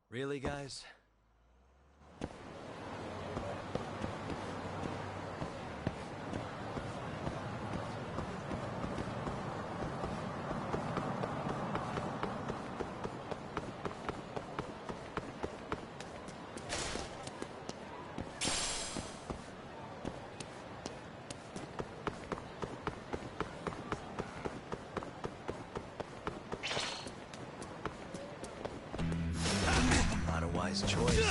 Really, guys? Not a wise choice.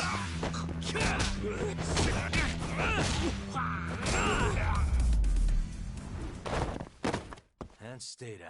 And stay down.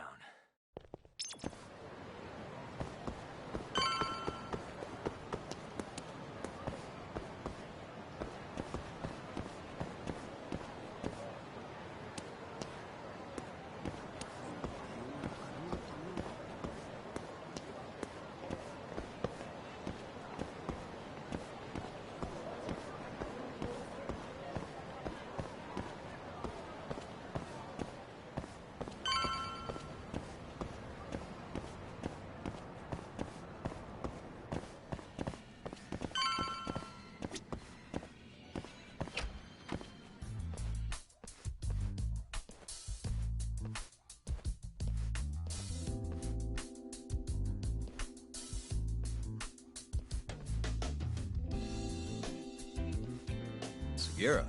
Sugiura.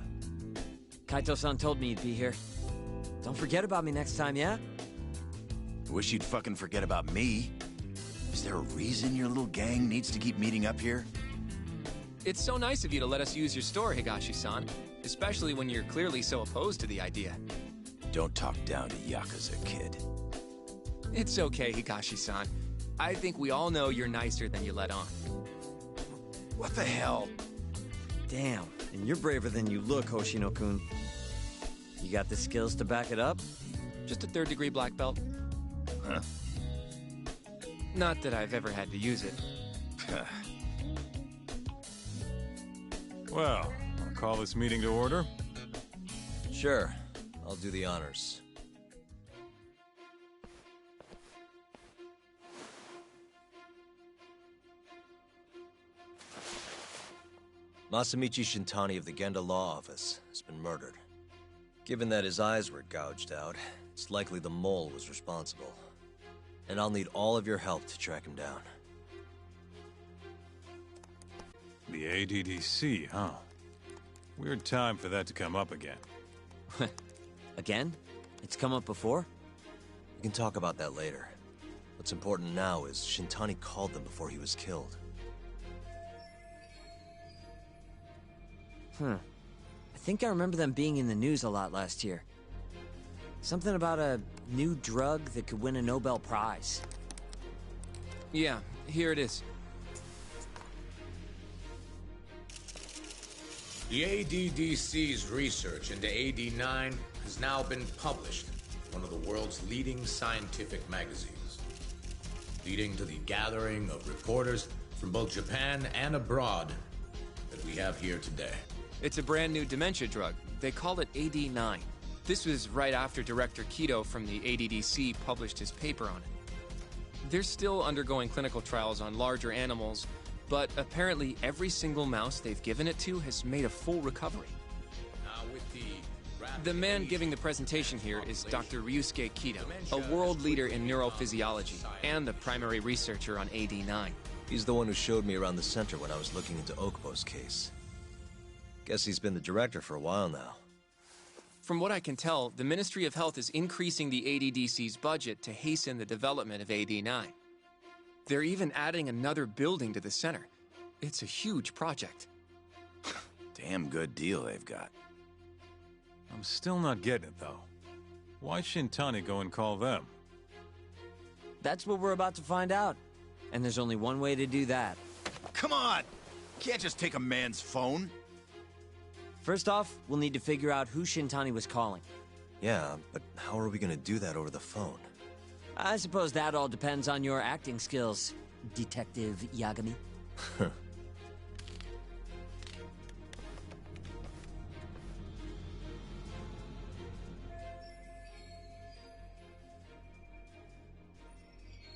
Kaito-san told me you'd be here. Don't forget about me next time, yeah? Wish you'd fucking forget about me. Is there a reason your little gang needs to keep meeting up here? It's so nice of you to let us use your store, Higashi-san. Especially when you're clearly so opposed to the idea. Don't talk down to Yakuza, kid. It's okay, Higashi-san. I think we all know you're nicer than you let on. What the hell? Damn, and you're braver than you look, Hoshino-kun. You got the skills to back it up? Just a third-degree black belt. Huh? Not that I've ever had to use it. Well, wanna call this meeting to order? Sure. I'll do the honors. Masamichi Shintani of the Genda Law Office has been murdered. Given that his eyes were gouged out, it's likely the mole was responsible. And I'll need all of your help to track him down. The ADDC, huh? Weird time for that to come up again. Again? It's come up before? We can talk about that later. What's important now is Shintani called them before he was killed. I think I remember them being in the news a lot last year. Something about a new drug that could win a Nobel Prize. Yeah, here it is. The ADDC's research into AD9 has now been published in one of the world's leading scientific magazines, leading to the gathering of reporters from both Japan and abroad that we have here today. It's a brand new dementia drug. They call it AD9. This was right after Director Kido from the ADDC published his paper on it. They're still undergoing clinical trials on larger animals, but apparently every single mouse they've given it to has made a full recovery. The man giving the presentation here is Dr. Ryusuke Kido, a world leader in neurophysiology and the primary researcher on AD9. He's the one who showed me around the center when I was looking into Okubo's case. Guess he's been the director for a while now. From what I can tell, the Ministry of Health is increasing the ADDC's budget to hasten the development of AD9. They're even adding another building to the center. It's a huge project. Damn good deal they've got. I'm still not getting it, though. Why Shintani go and call them? That's what we're about to find out. And there's only one way to do that. Come on! Can't just take a man's phone. First off, we'll need to figure out who Shintani was calling. Yeah, but how are we gonna do that over the phone? I suppose that all depends on your acting skills, Detective Yagami.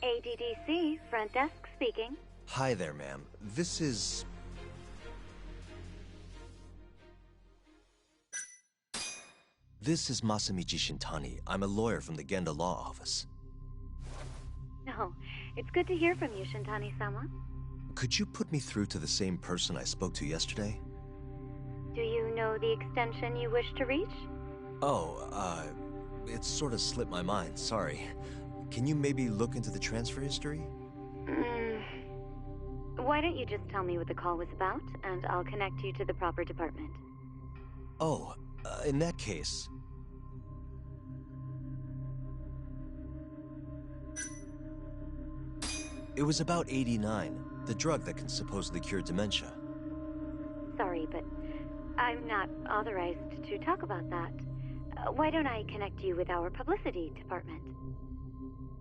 ADDC, front desk speaking. Hi there, ma'am. This is... This is Masamichi Shintani. I'm a lawyer from the Genda Law Office. No, it's good to hear from you, Shintani-sama. Could you put me through to the same person I spoke to yesterday? Do you know the extension you wish to reach? Oh, it sort of slipped my mind, sorry. Can you maybe look into the transfer history? Why don't you just tell me what the call was about, and I'll connect you to the proper department. Oh, in that case... It was about 89, the drug that can supposedly cure dementia. Sorry, but I'm not authorized to talk about that. Why don't I connect you with our publicity department?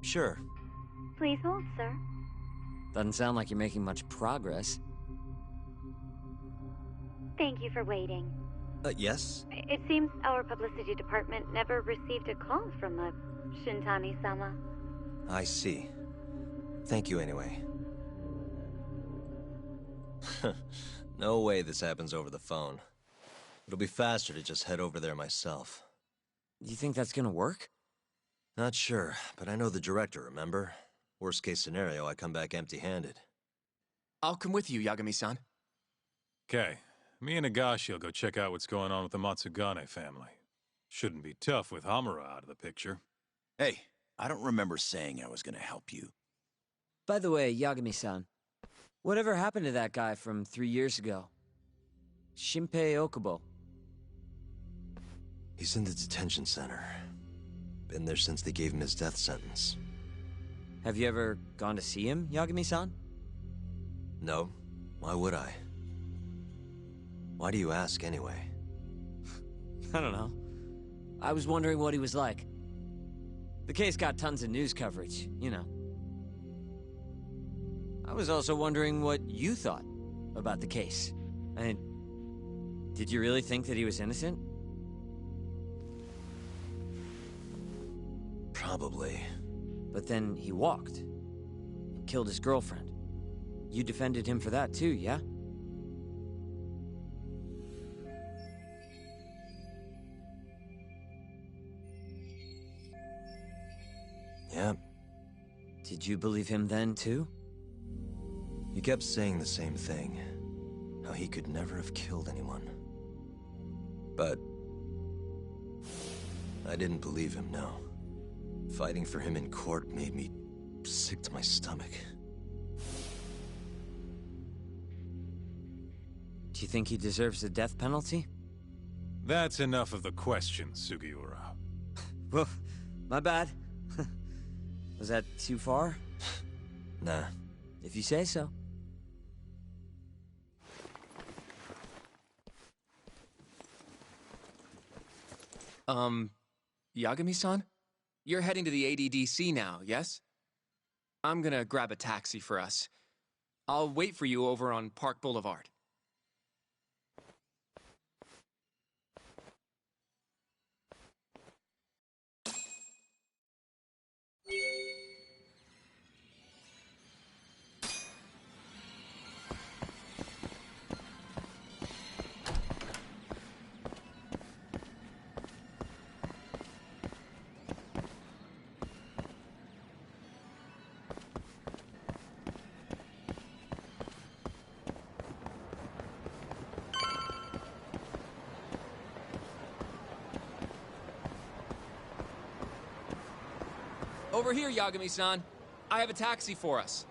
Sure. Please hold, sir. Doesn't sound like you're making much progress. Thank you for waiting. Yes? It seems our publicity department never received a call from a Shintani-sama. I see. Thank you anyway. No way this happens over the phone. It'll be faster to just head over there myself. You think that's gonna work? Not sure, but I know the director, remember? Worst case scenario, I come back empty-handed. I'll come with you, Yagami-san. Okay. Me and Nagashi will go check out what's going on with the Matsugane family. Shouldn't be tough with Hamura out of the picture. Hey, I don't remember saying I was gonna help you. By the way, Yagami-san, whatever happened to that guy from 3 years ago? Shinpei Okubo. He's in the detention center. Been there since they gave him his death sentence. Have you ever gone to see him, Yagami-san? No. Why would I? Why do you ask, anyway? I don't know. I was wondering what he was like. The case got tons of news coverage, you know. I was also wondering what you thought about the case. I mean, did you really think that he was innocent? Probably. But then he walked and killed his girlfriend. You defended him for that too, yeah? Yep. Did you believe him then too? He kept saying the same thing. How he could never have killed anyone. But... I didn't believe him, no. Fighting for him in court made me sick to my stomach. Do you think he deserves the death penalty? That's enough of the questions, Sugiura. Whoa, my bad. Was that too far? Nah. If you say so. Yagami-san? You're heading to the ADDC now, yes? I'm gonna grab a taxi for us. I'll wait for you over on Park Boulevard. Over here, Yagami-san. I have a taxi for us.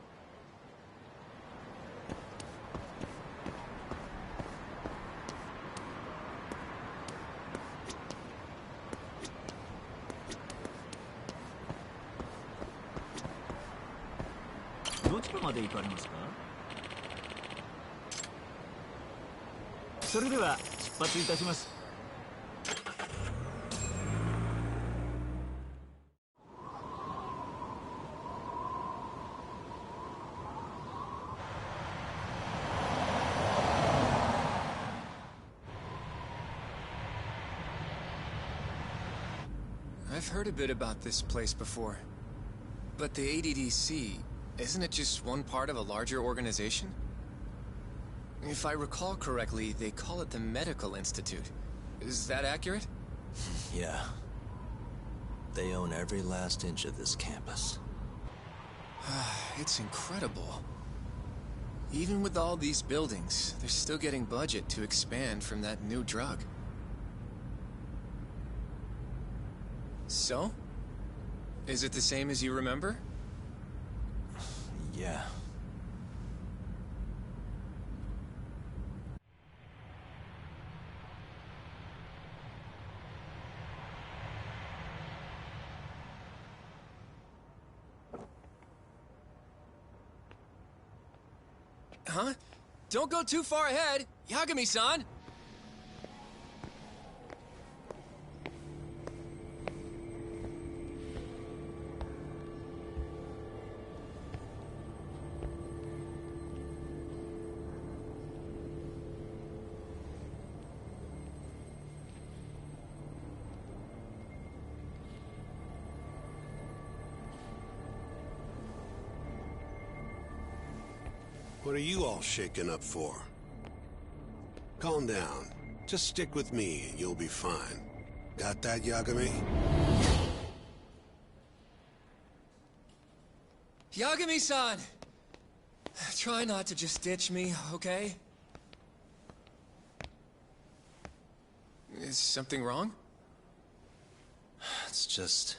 I've heard a bit about this place before. But the ADDC, isn't it just one part of a larger organization? If I recall correctly, they call it the Medical Institute. Is that accurate? Yeah. They own every last inch of this campus. It's incredible. Even with all these buildings, they're still getting budget to expand from that new drug. So? Is it the same as you remember? Yeah. Huh? Don't go too far ahead, Yagami-san! What are you all shaken up for? Calm down. Just stick with me and you'll be fine. Got that, Yagami? Yagami-san! Try not to just ditch me, okay? Is something wrong? It's just...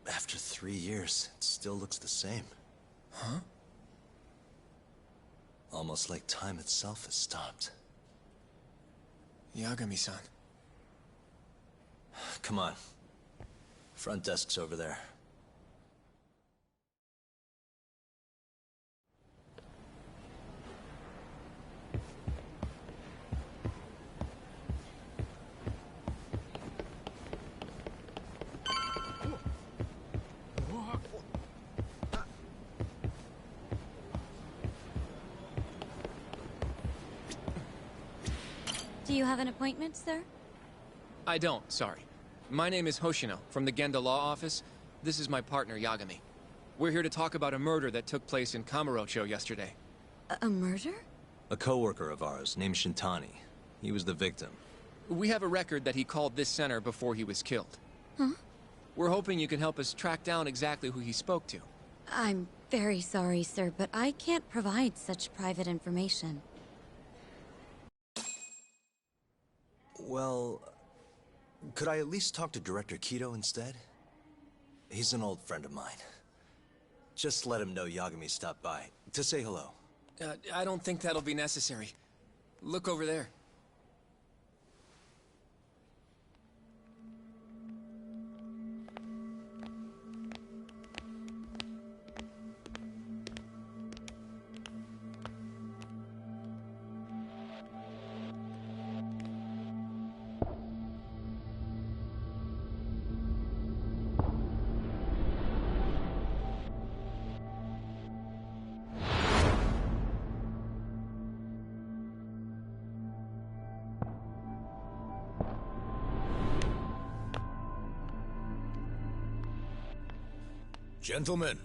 After 3 years, it still looks the same. Huh? Almost like time itself has stopped. Yagami-san. Come on. Front desk's over there. Do you have an appointment, sir? I don't, sorry. My name is Hoshino, from the Genda Law Office. This is my partner, Yagami. We're here to talk about a murder that took place in Kamurocho yesterday. A murder? A coworker of ours, named Shintani. He was the victim. We have a record that he called this center before he was killed. Huh? We're hoping you can help us track down exactly who he spoke to. I'm very sorry, sir, but I can't provide such private information. Well, could I at least talk to Director Kido instead? He's an old friend of mine. Just let him know Yagami stopped by, to say hello. I don't think that'll be necessary. Look over there. Gentlemen,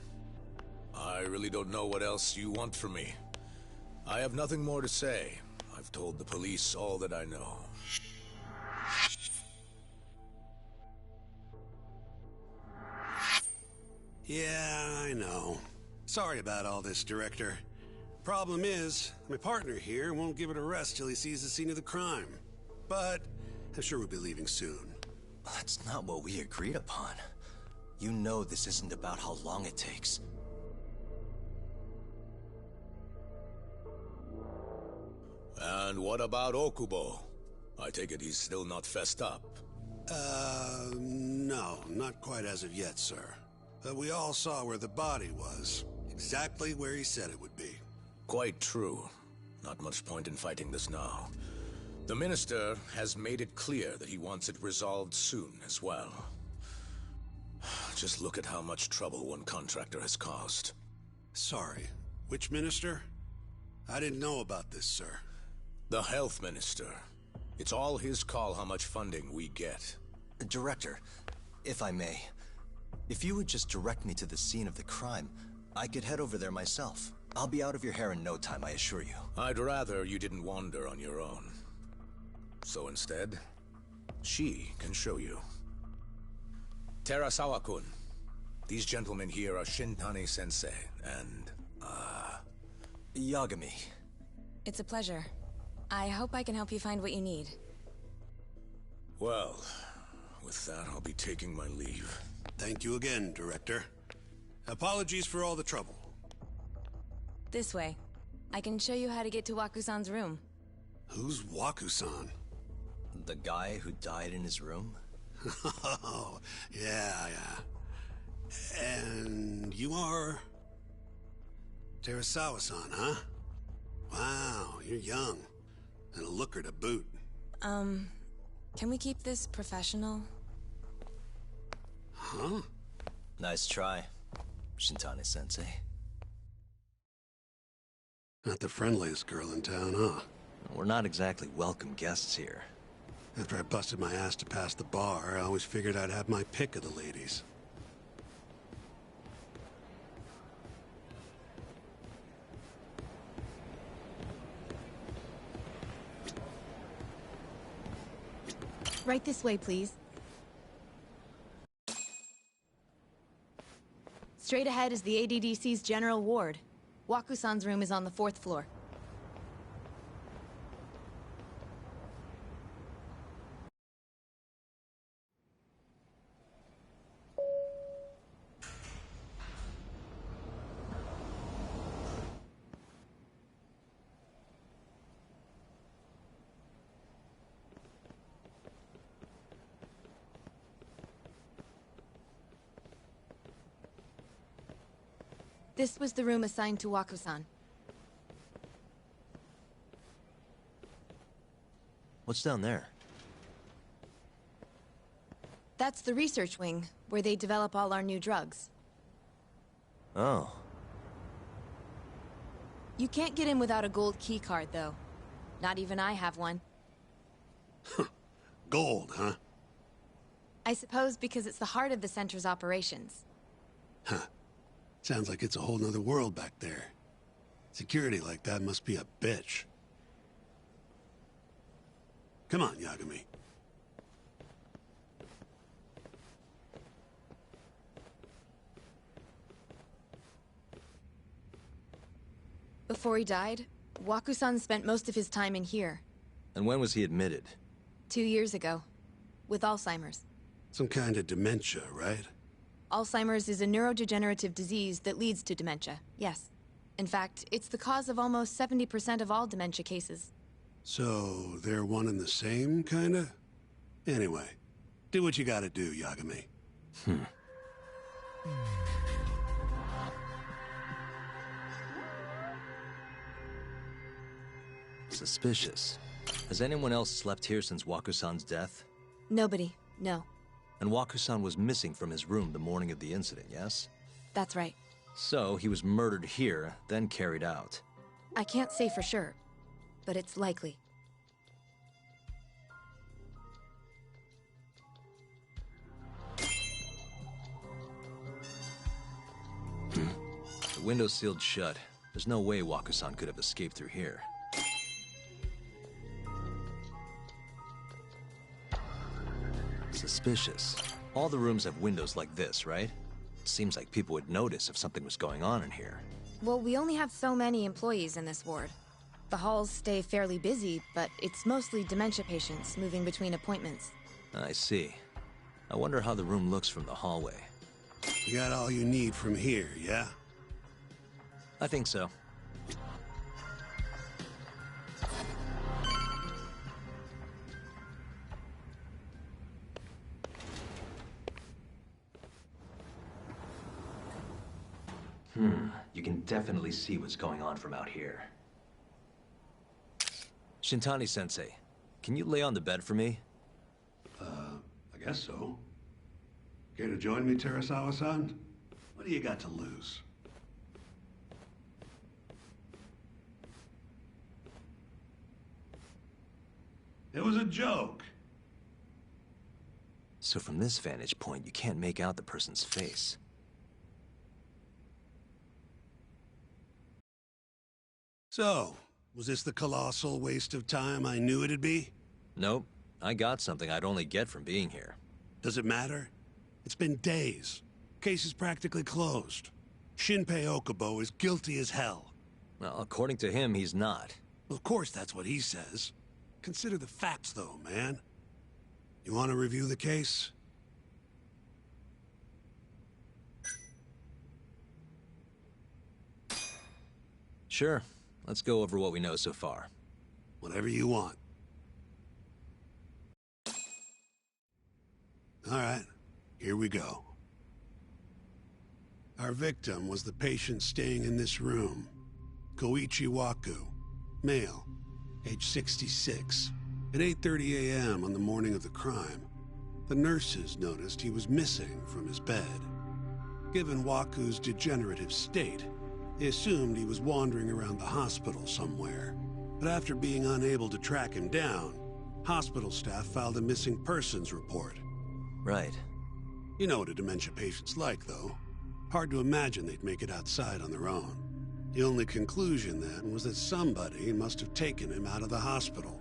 I really don't know what else you want from me. I have nothing more to say. I've told the police all that I know. Yeah, I know. Sorry about all this, Director. Problem is, my partner here won't give it a rest till he sees the scene of the crime. But I'm sure we'll be leaving soon. That's not what we agreed upon. You know this isn't about how long it takes. And what about Okubo? I take it he's still not fessed up. No, not quite as of yet, sir. But we all saw where the body was. Exactly where he said it would be. Quite true. Not much point in fighting this now. The Minister has made it clear that he wants it resolved soon as well. Just look at how much trouble one contractor has caused. Sorry, which Minister? I didn't know about this, sir. The Health Minister. It's all his call how much funding we get. Director, if I may, if you would just direct me to the scene of the crime, I could head over there myself. I'll be out of your hair in no time, I assure you. I'd rather you didn't wander on your own. So instead, she can show you. Terasawa-kun, these gentlemen here are Shintani-sensei and, Yagami. It's a pleasure. I hope I can help you find what you need. Well, with that, I'll be taking my leave. Thank you again, Director. Apologies for all the trouble. This way. I can show you how to get to Waku-san's room. Who's Waku-san? The guy who died in his room? Oh, yeah. And you are... Terasawa-san, huh? Wow, you're young. And a looker to boot. Can we keep this professional? Huh? Nice try, Shintani-sensei. Not the friendliest girl in town, huh? We're not exactly welcome guests here. After I busted my ass to pass the bar, I always figured I'd have my pick of the ladies. Right this way, please. Straight ahead is the ADDC's general ward. Waku-san's room is on the 4th floor. This was the room assigned to Waku-san. What's down there? That's the research wing, where they develop all our new drugs. Oh. You can't get in without a gold key card, though. Not even I have one. Gold, huh? I suppose because it's the heart of the center's operations. Huh. Sounds like it's a whole nother world back there. Security like that must be a bitch. Come on, Yagami. Before he died, Waku-san spent most of his time in here. And when was he admitted? 2 years ago. With Alzheimer's. Some kind of dementia, right? Alzheimer's is a neurodegenerative disease that leads to dementia, yes. In fact, it's the cause of almost 70% of all dementia cases. So, they're one and the same, kinda? Anyway, do what you gotta do, Yagami. Suspicious. Has anyone else slept here since Waku-san's death? Nobody, no. And Waku-san was missing from his room the morning of the incident, yes? That's right. So, he was murdered here, then carried out. I can't say for sure, but it's likely. window's sealed shut. There's no way Waku-san could have escaped through here. Suspicious. All the rooms have windows like this, right? Seems like people would notice if something was going on in here. Well, we only have so many employees in this ward. The halls stay fairly busy, but it's mostly dementia patients moving between appointments. I see. I wonder how the room looks from the hallway. You got all you need from here, yeah? I think so. You can definitely see what's going on from out here. Shintani-sensei, can you lay on the bed for me? I guess so. Care to join me, Terasawa-san? What do you got to lose? It was a joke. So from this vantage point, you can't make out the person's face. So, was this the colossal waste of time I knew it'd be? Nope. I got something I'd only get from being here. Does it matter? It's been days. Case is practically closed. Shinpei Okubo is guilty as hell. Well, according to him, he's not. Of course that's what he says. Consider the facts, though, man. You want to review the case? Sure. Let's go over what we know so far. Whatever you want. All right, here we go. Our victim was the patient staying in this room. Koichi Waku, male, age 66. At 8:30 a.m. on the morning of the crime, the nurses noticed he was missing from his bed. Given Waku's degenerative state, they assumed he was wandering around the hospital somewhere. But after being unable to track him down, hospital staff filed a missing persons report. Right. You know what a dementia patient's like, though. Hard to imagine they'd make it outside on their own. The only conclusion then was that somebody must have taken him out of the hospital.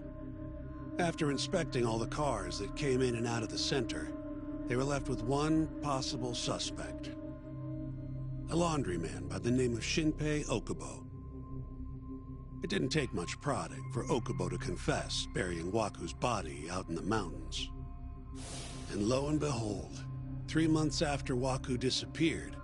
After inspecting all the cars that came in and out of the center, they were left with one possible suspect. A laundryman by the name of Shinpei Okubo. It didn't take much prodding for Okubo to confess burying Waku's body out in the mountains. And lo and behold, 3 months after Waku disappeared,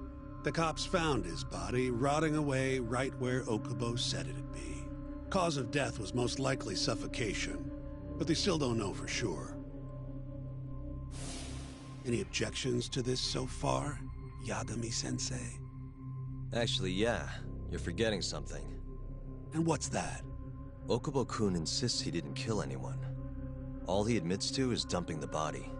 the cops found his body rotting away right where Okubo said it'd be. Cause of death was most likely suffocation, but they still don't know for sure. Any objections to this so far, Yagami-sensei? Actually, yeah. You're forgetting something. And what's that? Okubo-kun insists he didn't kill anyone. All he admits to is dumping the body.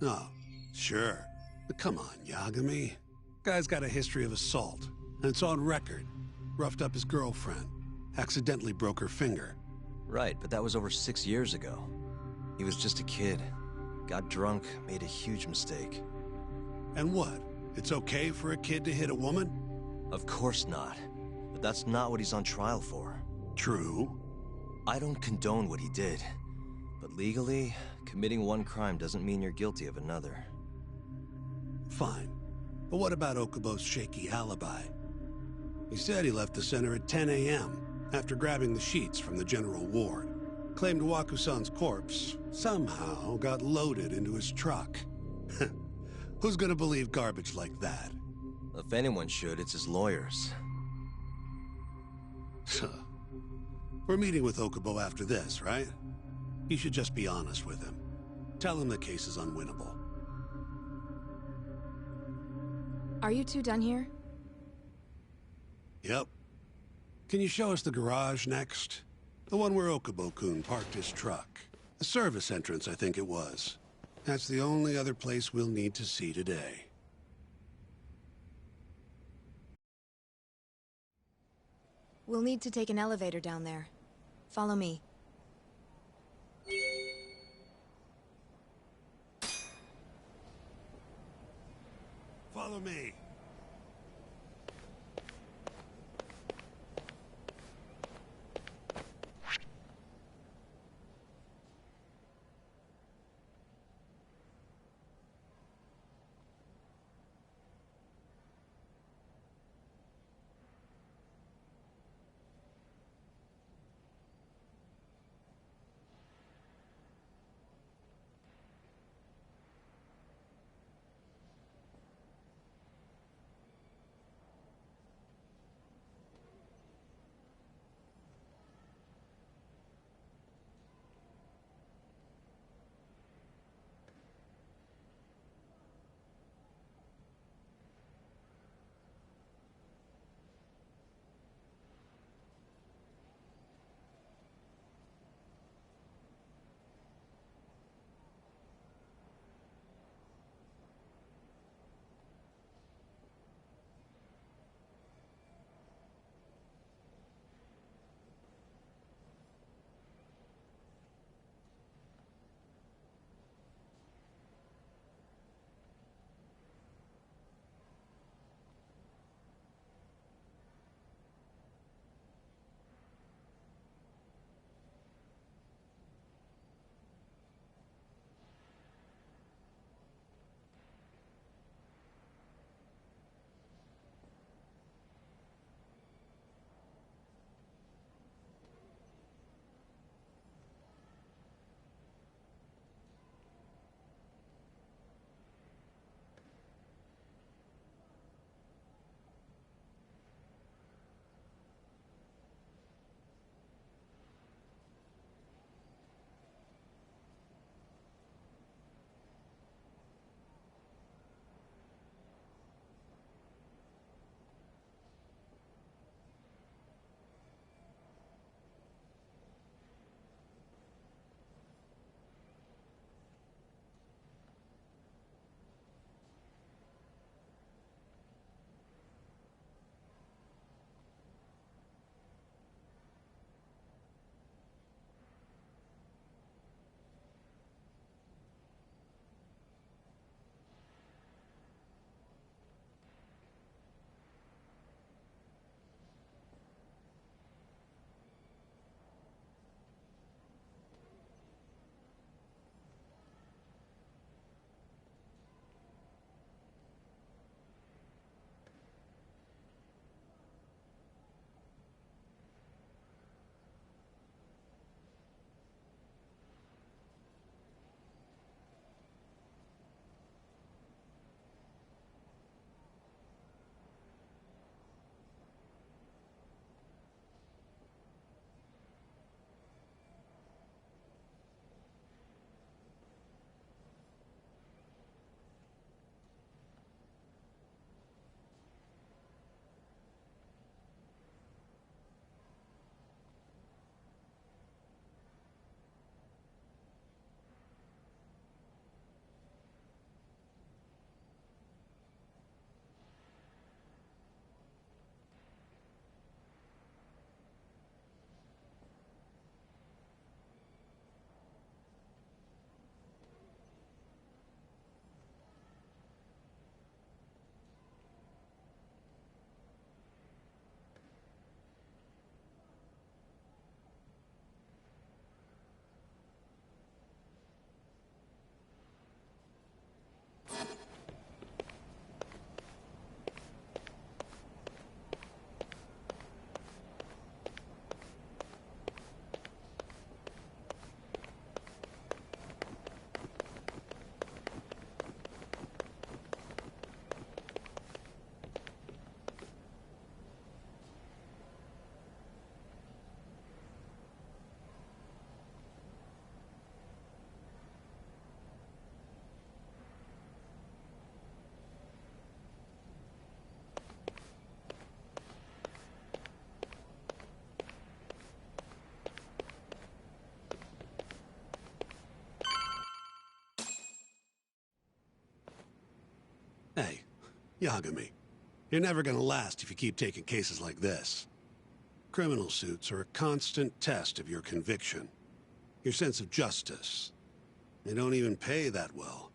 Oh, sure. But come on, Yagami. Guy's got a history of assault, and it's on record. Roughed up his girlfriend. Accidentally broke her finger. Right, but that was over 6 years ago. He was just a kid. Got drunk, made a huge mistake. And what? It's okay for a kid to hit a woman? Of course not. But that's not what he's on trial for. True. I don't condone what he did. But legally, committing one crime doesn't mean you're guilty of another. Fine. But what about Okubo's shaky alibi? He said he left the center at 10 a.m. after grabbing the sheets from the general ward. Claimed Waku-san's corpse somehow got loaded into his truck. Who's gonna believe garbage like that? If anyone should, it's his lawyers. We're meeting with Okubo after this, right? You should just be honest with him. Tell him the case is unwinnable. Are you two done here? Yep. Can you show us the garage next? The one where Okubo-kun parked his truck. The service entrance, I think it was. That's the only other place we'll need to see today. We'll need to take an elevator down there. Follow me. Follow me. Hey, Yagami, you're never gonna last if you keep taking cases like this. Criminal suits are a constant test of your conviction, your sense of justice. They don't even pay that well.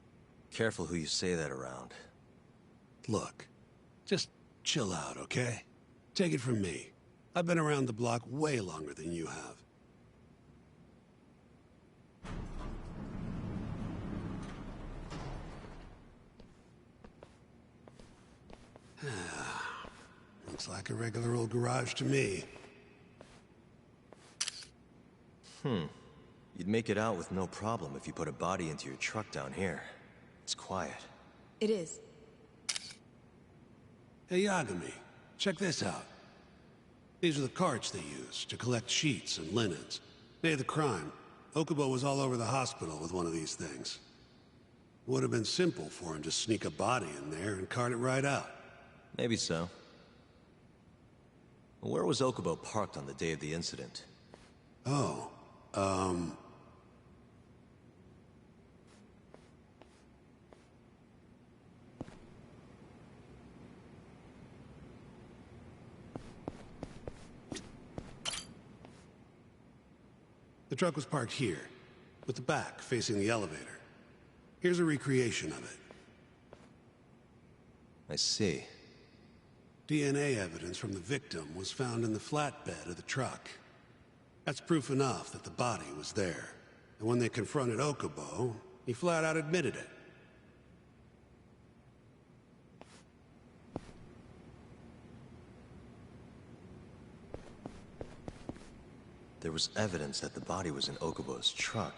Careful who you say that around. Look, just chill out, okay? Take it from me. I've been around the block way longer than you have. Looks like a regular old garage to me. You'd make it out with no problem if you put a body into your truck down here. It's quiet. It is. Hey, Yagami, check this out. These are the carts they use to collect sheets and linens. Day of the crime, Okubo was all over the hospital with one of these things. Would have been simple for him to sneak a body in there and cart it right out. Maybe so. Where was Okubo parked on the day of the incident? Oh, the truck was parked here, with the back facing the elevator. Here's a recreation of it. I see. DNA evidence from the victim was found in the flatbed of the truck. That's proof enough that the body was there. And when they confronted Okubo, he flat out admitted it. There was evidence that the body was in Okubo's truck.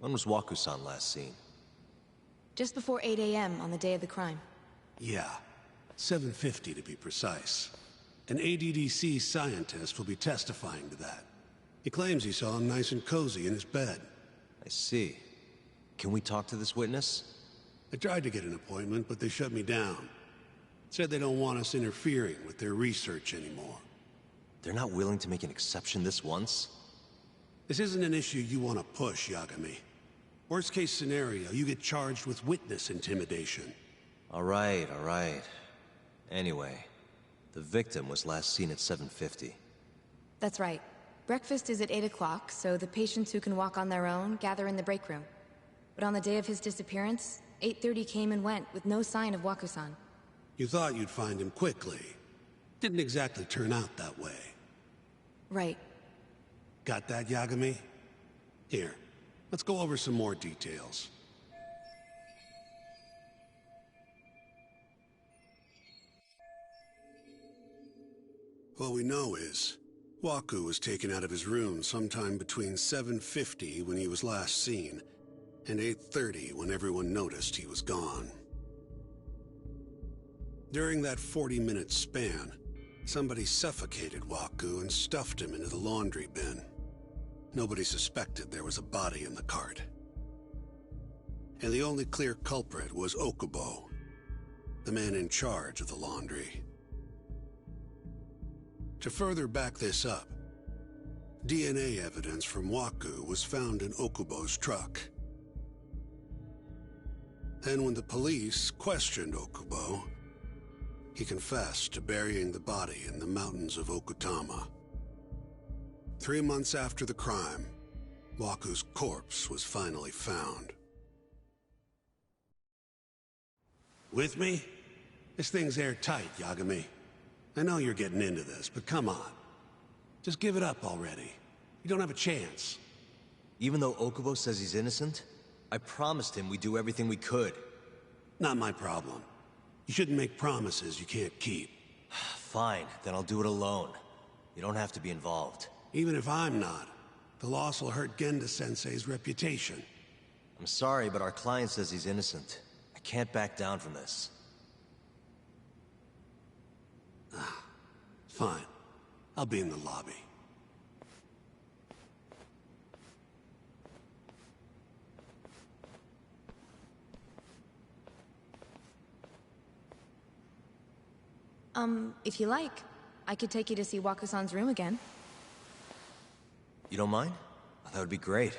When was Waku-san last seen? Just before 8 a.m. on the day of the crime. Yeah, 7:50 to be precise. An ADDC scientist will be testifying to that. He claims he saw him nice and cozy in his bed. I see. Can we talk to this witness? I tried to get an appointment, but they shut me down. Said they don't want us interfering with their research anymore. They're not willing to make an exception this once? This isn't an issue you want to push, Yagami. Worst case scenario, you get charged with witness intimidation. All right. Anyway, the victim was last seen at 7:50. That's right. Breakfast is at 8 o'clock, so the patients who can walk on their own gather in the break room. But on the day of his disappearance, 8:30 came and went with no sign of Waku-san. You thought you'd find him quickly. Didn't exactly turn out that way. Right. Got that, Yagami? Here, let's go over some more details. What we know is, Waku was taken out of his room sometime between 7:50 when he was last seen, and 8:30 when everyone noticed he was gone. During that 40-minute span, somebody suffocated Waku and stuffed him into the laundry bin. Nobody suspected there was a body in the cart. And the only clear culprit was Okubo, the man in charge of the laundry. To further back this up, DNA evidence from Waku was found in Okubo's truck. Then when the police questioned Okubo, he confessed to burying the body in the mountains of Okutama. 3 months after the crime, Waku's corpse was finally found. With me? This thing's airtight, Yagami. I know you're getting into this, but come on. Just give it up already. You don't have a chance. Even though Okubo says he's innocent, I promised him we'd do everything we could. Not my problem. You shouldn't make promises you can't keep. Fine, then I'll do it alone. You don't have to be involved. Even if I'm not, the loss will hurt Genda-sensei's reputation. I'm sorry, but our client says he's innocent. I can't back down from this. Fine. I'll be in the lobby. If you like, I could take you to see Waku-san's room again. You don't mind? That would be great.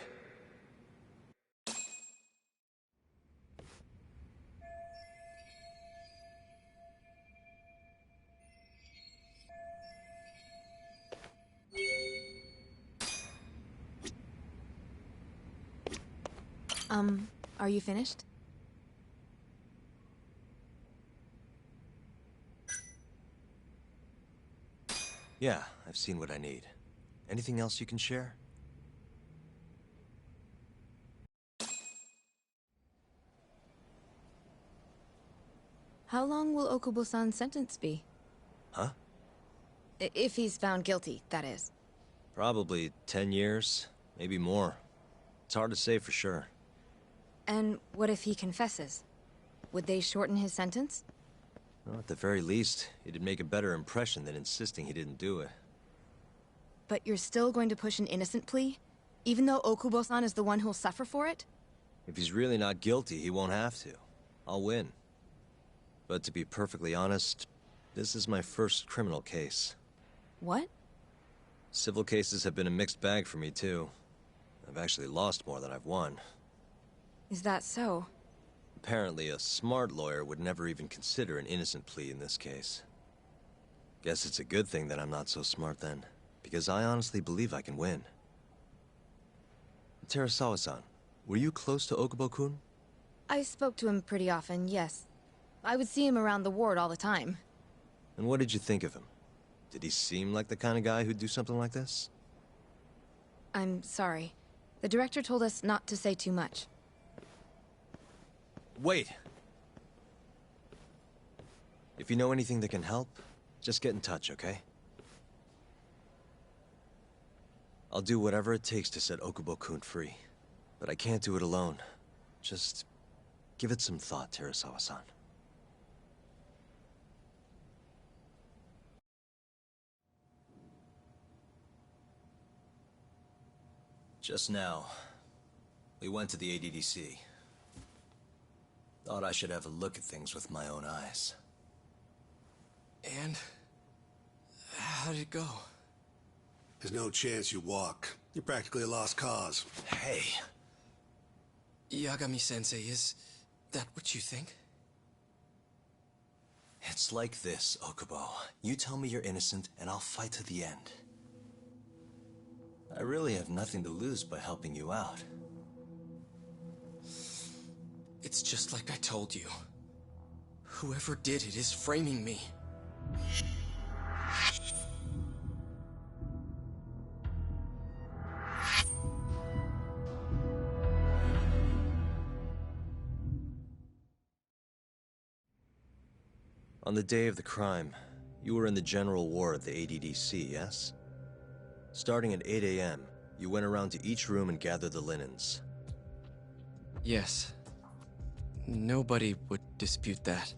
Are you finished? Yeah, I've seen what I need. Anything else you can share? How long will Okubo-san's sentence be? Huh? If he's found guilty, that is. Probably 10 years, maybe more. It's hard to say for sure. And what if he confesses? Would they shorten his sentence? Well, at the very least, it'd make a better impression than insisting he didn't do it. But you're still going to push an innocent plea? Even though Okubo-san is the one who'll suffer for it? If he's really not guilty, he won't have to. I'll win. But to be perfectly honest, this is my first criminal case. What? Civil cases have been a mixed bag for me, too. I've actually lost more than I've won. Is that so? Apparently, a smart lawyer would never even consider an innocent plea in this case. Guess it's a good thing that I'm not so smart then, because I honestly believe I can win. Terasawa-san, were you close to Okubo-kun? I spoke to him pretty often, yes. I would see him around the ward all the time. And what did you think of him? Did he seem like the kind of guy who'd do something like this? I'm sorry. The director told us not to say too much. Wait! If you know anything that can help, just get in touch, okay? I'll do whatever it takes to set Okubo-kun free. But I can't do it alone. Just give it some thought, Terasawa-san. Just now, we went to the ADDC. Thought I should have a look at things with my own eyes. And how did it go? There's no chance you walk. You're practically a lost cause. Hey. Yagami-sensei, is that what you think? It's like this, Okubo. You tell me you're innocent, and I'll fight to the end. I really have nothing to lose by helping you out. It's just like I told you. Whoever did it is framing me. On the day of the crime, you were in the general ward at the ADDC, yes? Starting at 8 a.m., you went around to each room and gathered the linens. Yes. Nobody would dispute that.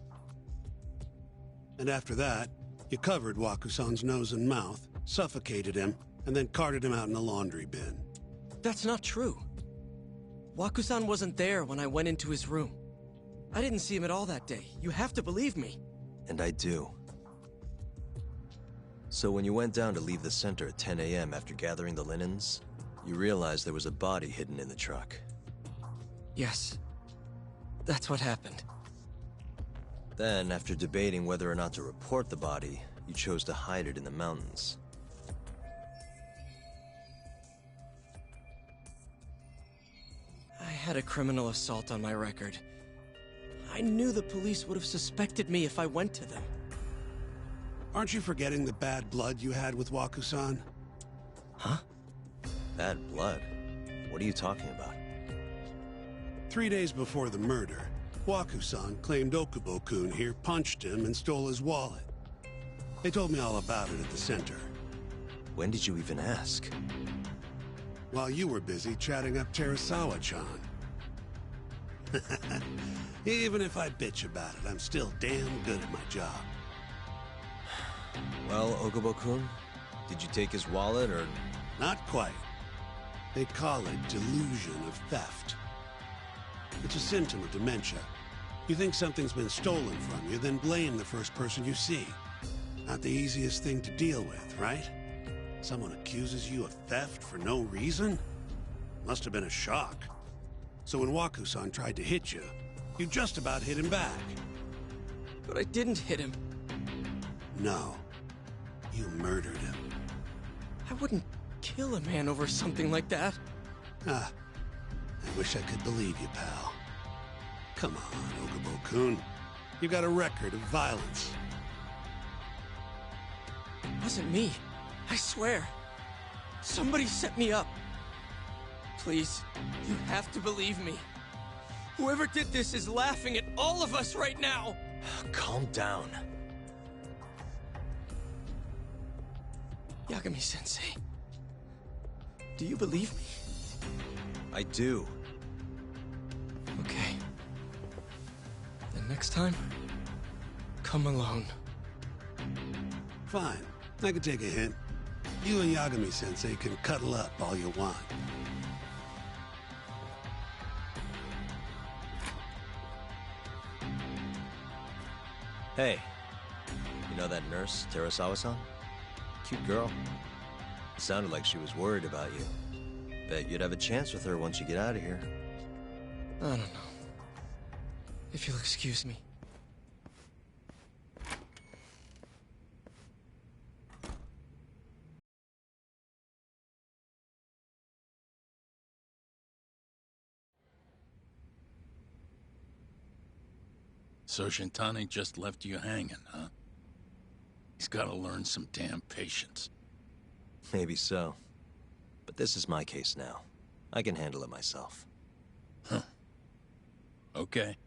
And after that, you covered Waku-san's nose and mouth, suffocated him, and then carted him out in a laundry bin. That's not true. Waku-san wasn't there when I went into his room. I didn't see him at all that day. You have to believe me. And I do. So when you went down to leave the center at 10 a.m. after gathering the linens, you realized there was a body hidden in the truck. Yes. That's what happened. Then, after debating whether or not to report the body, you chose to hide it in the mountains. I had a criminal assault on my record. I knew the police would have suspected me if I went to them. Aren't you forgetting the bad blood you had with Waku-san? Huh? Bad blood? What are you talking about? 3 days before the murder, Waku-san claimed Okubo-kun here punched him and stole his wallet. They told me all about it at the center. When did you even ask? While you were busy chatting up Terasawa-chan. Even if I bitch about it, I'm still damn good at my job. Well, Okubo-kun, did you take his wallet, or...? Not quite. They call it delusion of theft. It's a symptom of dementia. You think something's been stolen from you, then blame the first person you see. Not the easiest thing to deal with, right? Someone accuses you of theft for no reason? Must have been a shock. So when Waku-san tried to hit you, you just about hit him back. But I didn't hit him. No. You murdered him. I wouldn't kill a man over something like that. Ah. I wish I could believe you, pal. Come on, Okubo-kun. You got a record of violence. It wasn't me. I swear. Somebody set me up. Please, you have to believe me. Whoever did this is laughing at all of us right now. Calm down. Yagami-sensei, do you believe me? I do. Okay. Then next time, come alone. Fine. I can take a hint. You and Yagami-sensei can cuddle up all you want. Hey, you know that nurse, Terasawa-san? Cute girl. Sounded like she was worried about you. Bet you'd have a chance with her once you get out of here. I don't know. If you'll excuse me. So Shintani just left you hanging, huh? He's gotta learn some damn patience. Maybe so. But this is my case now. I can handle it myself. Huh. Okay.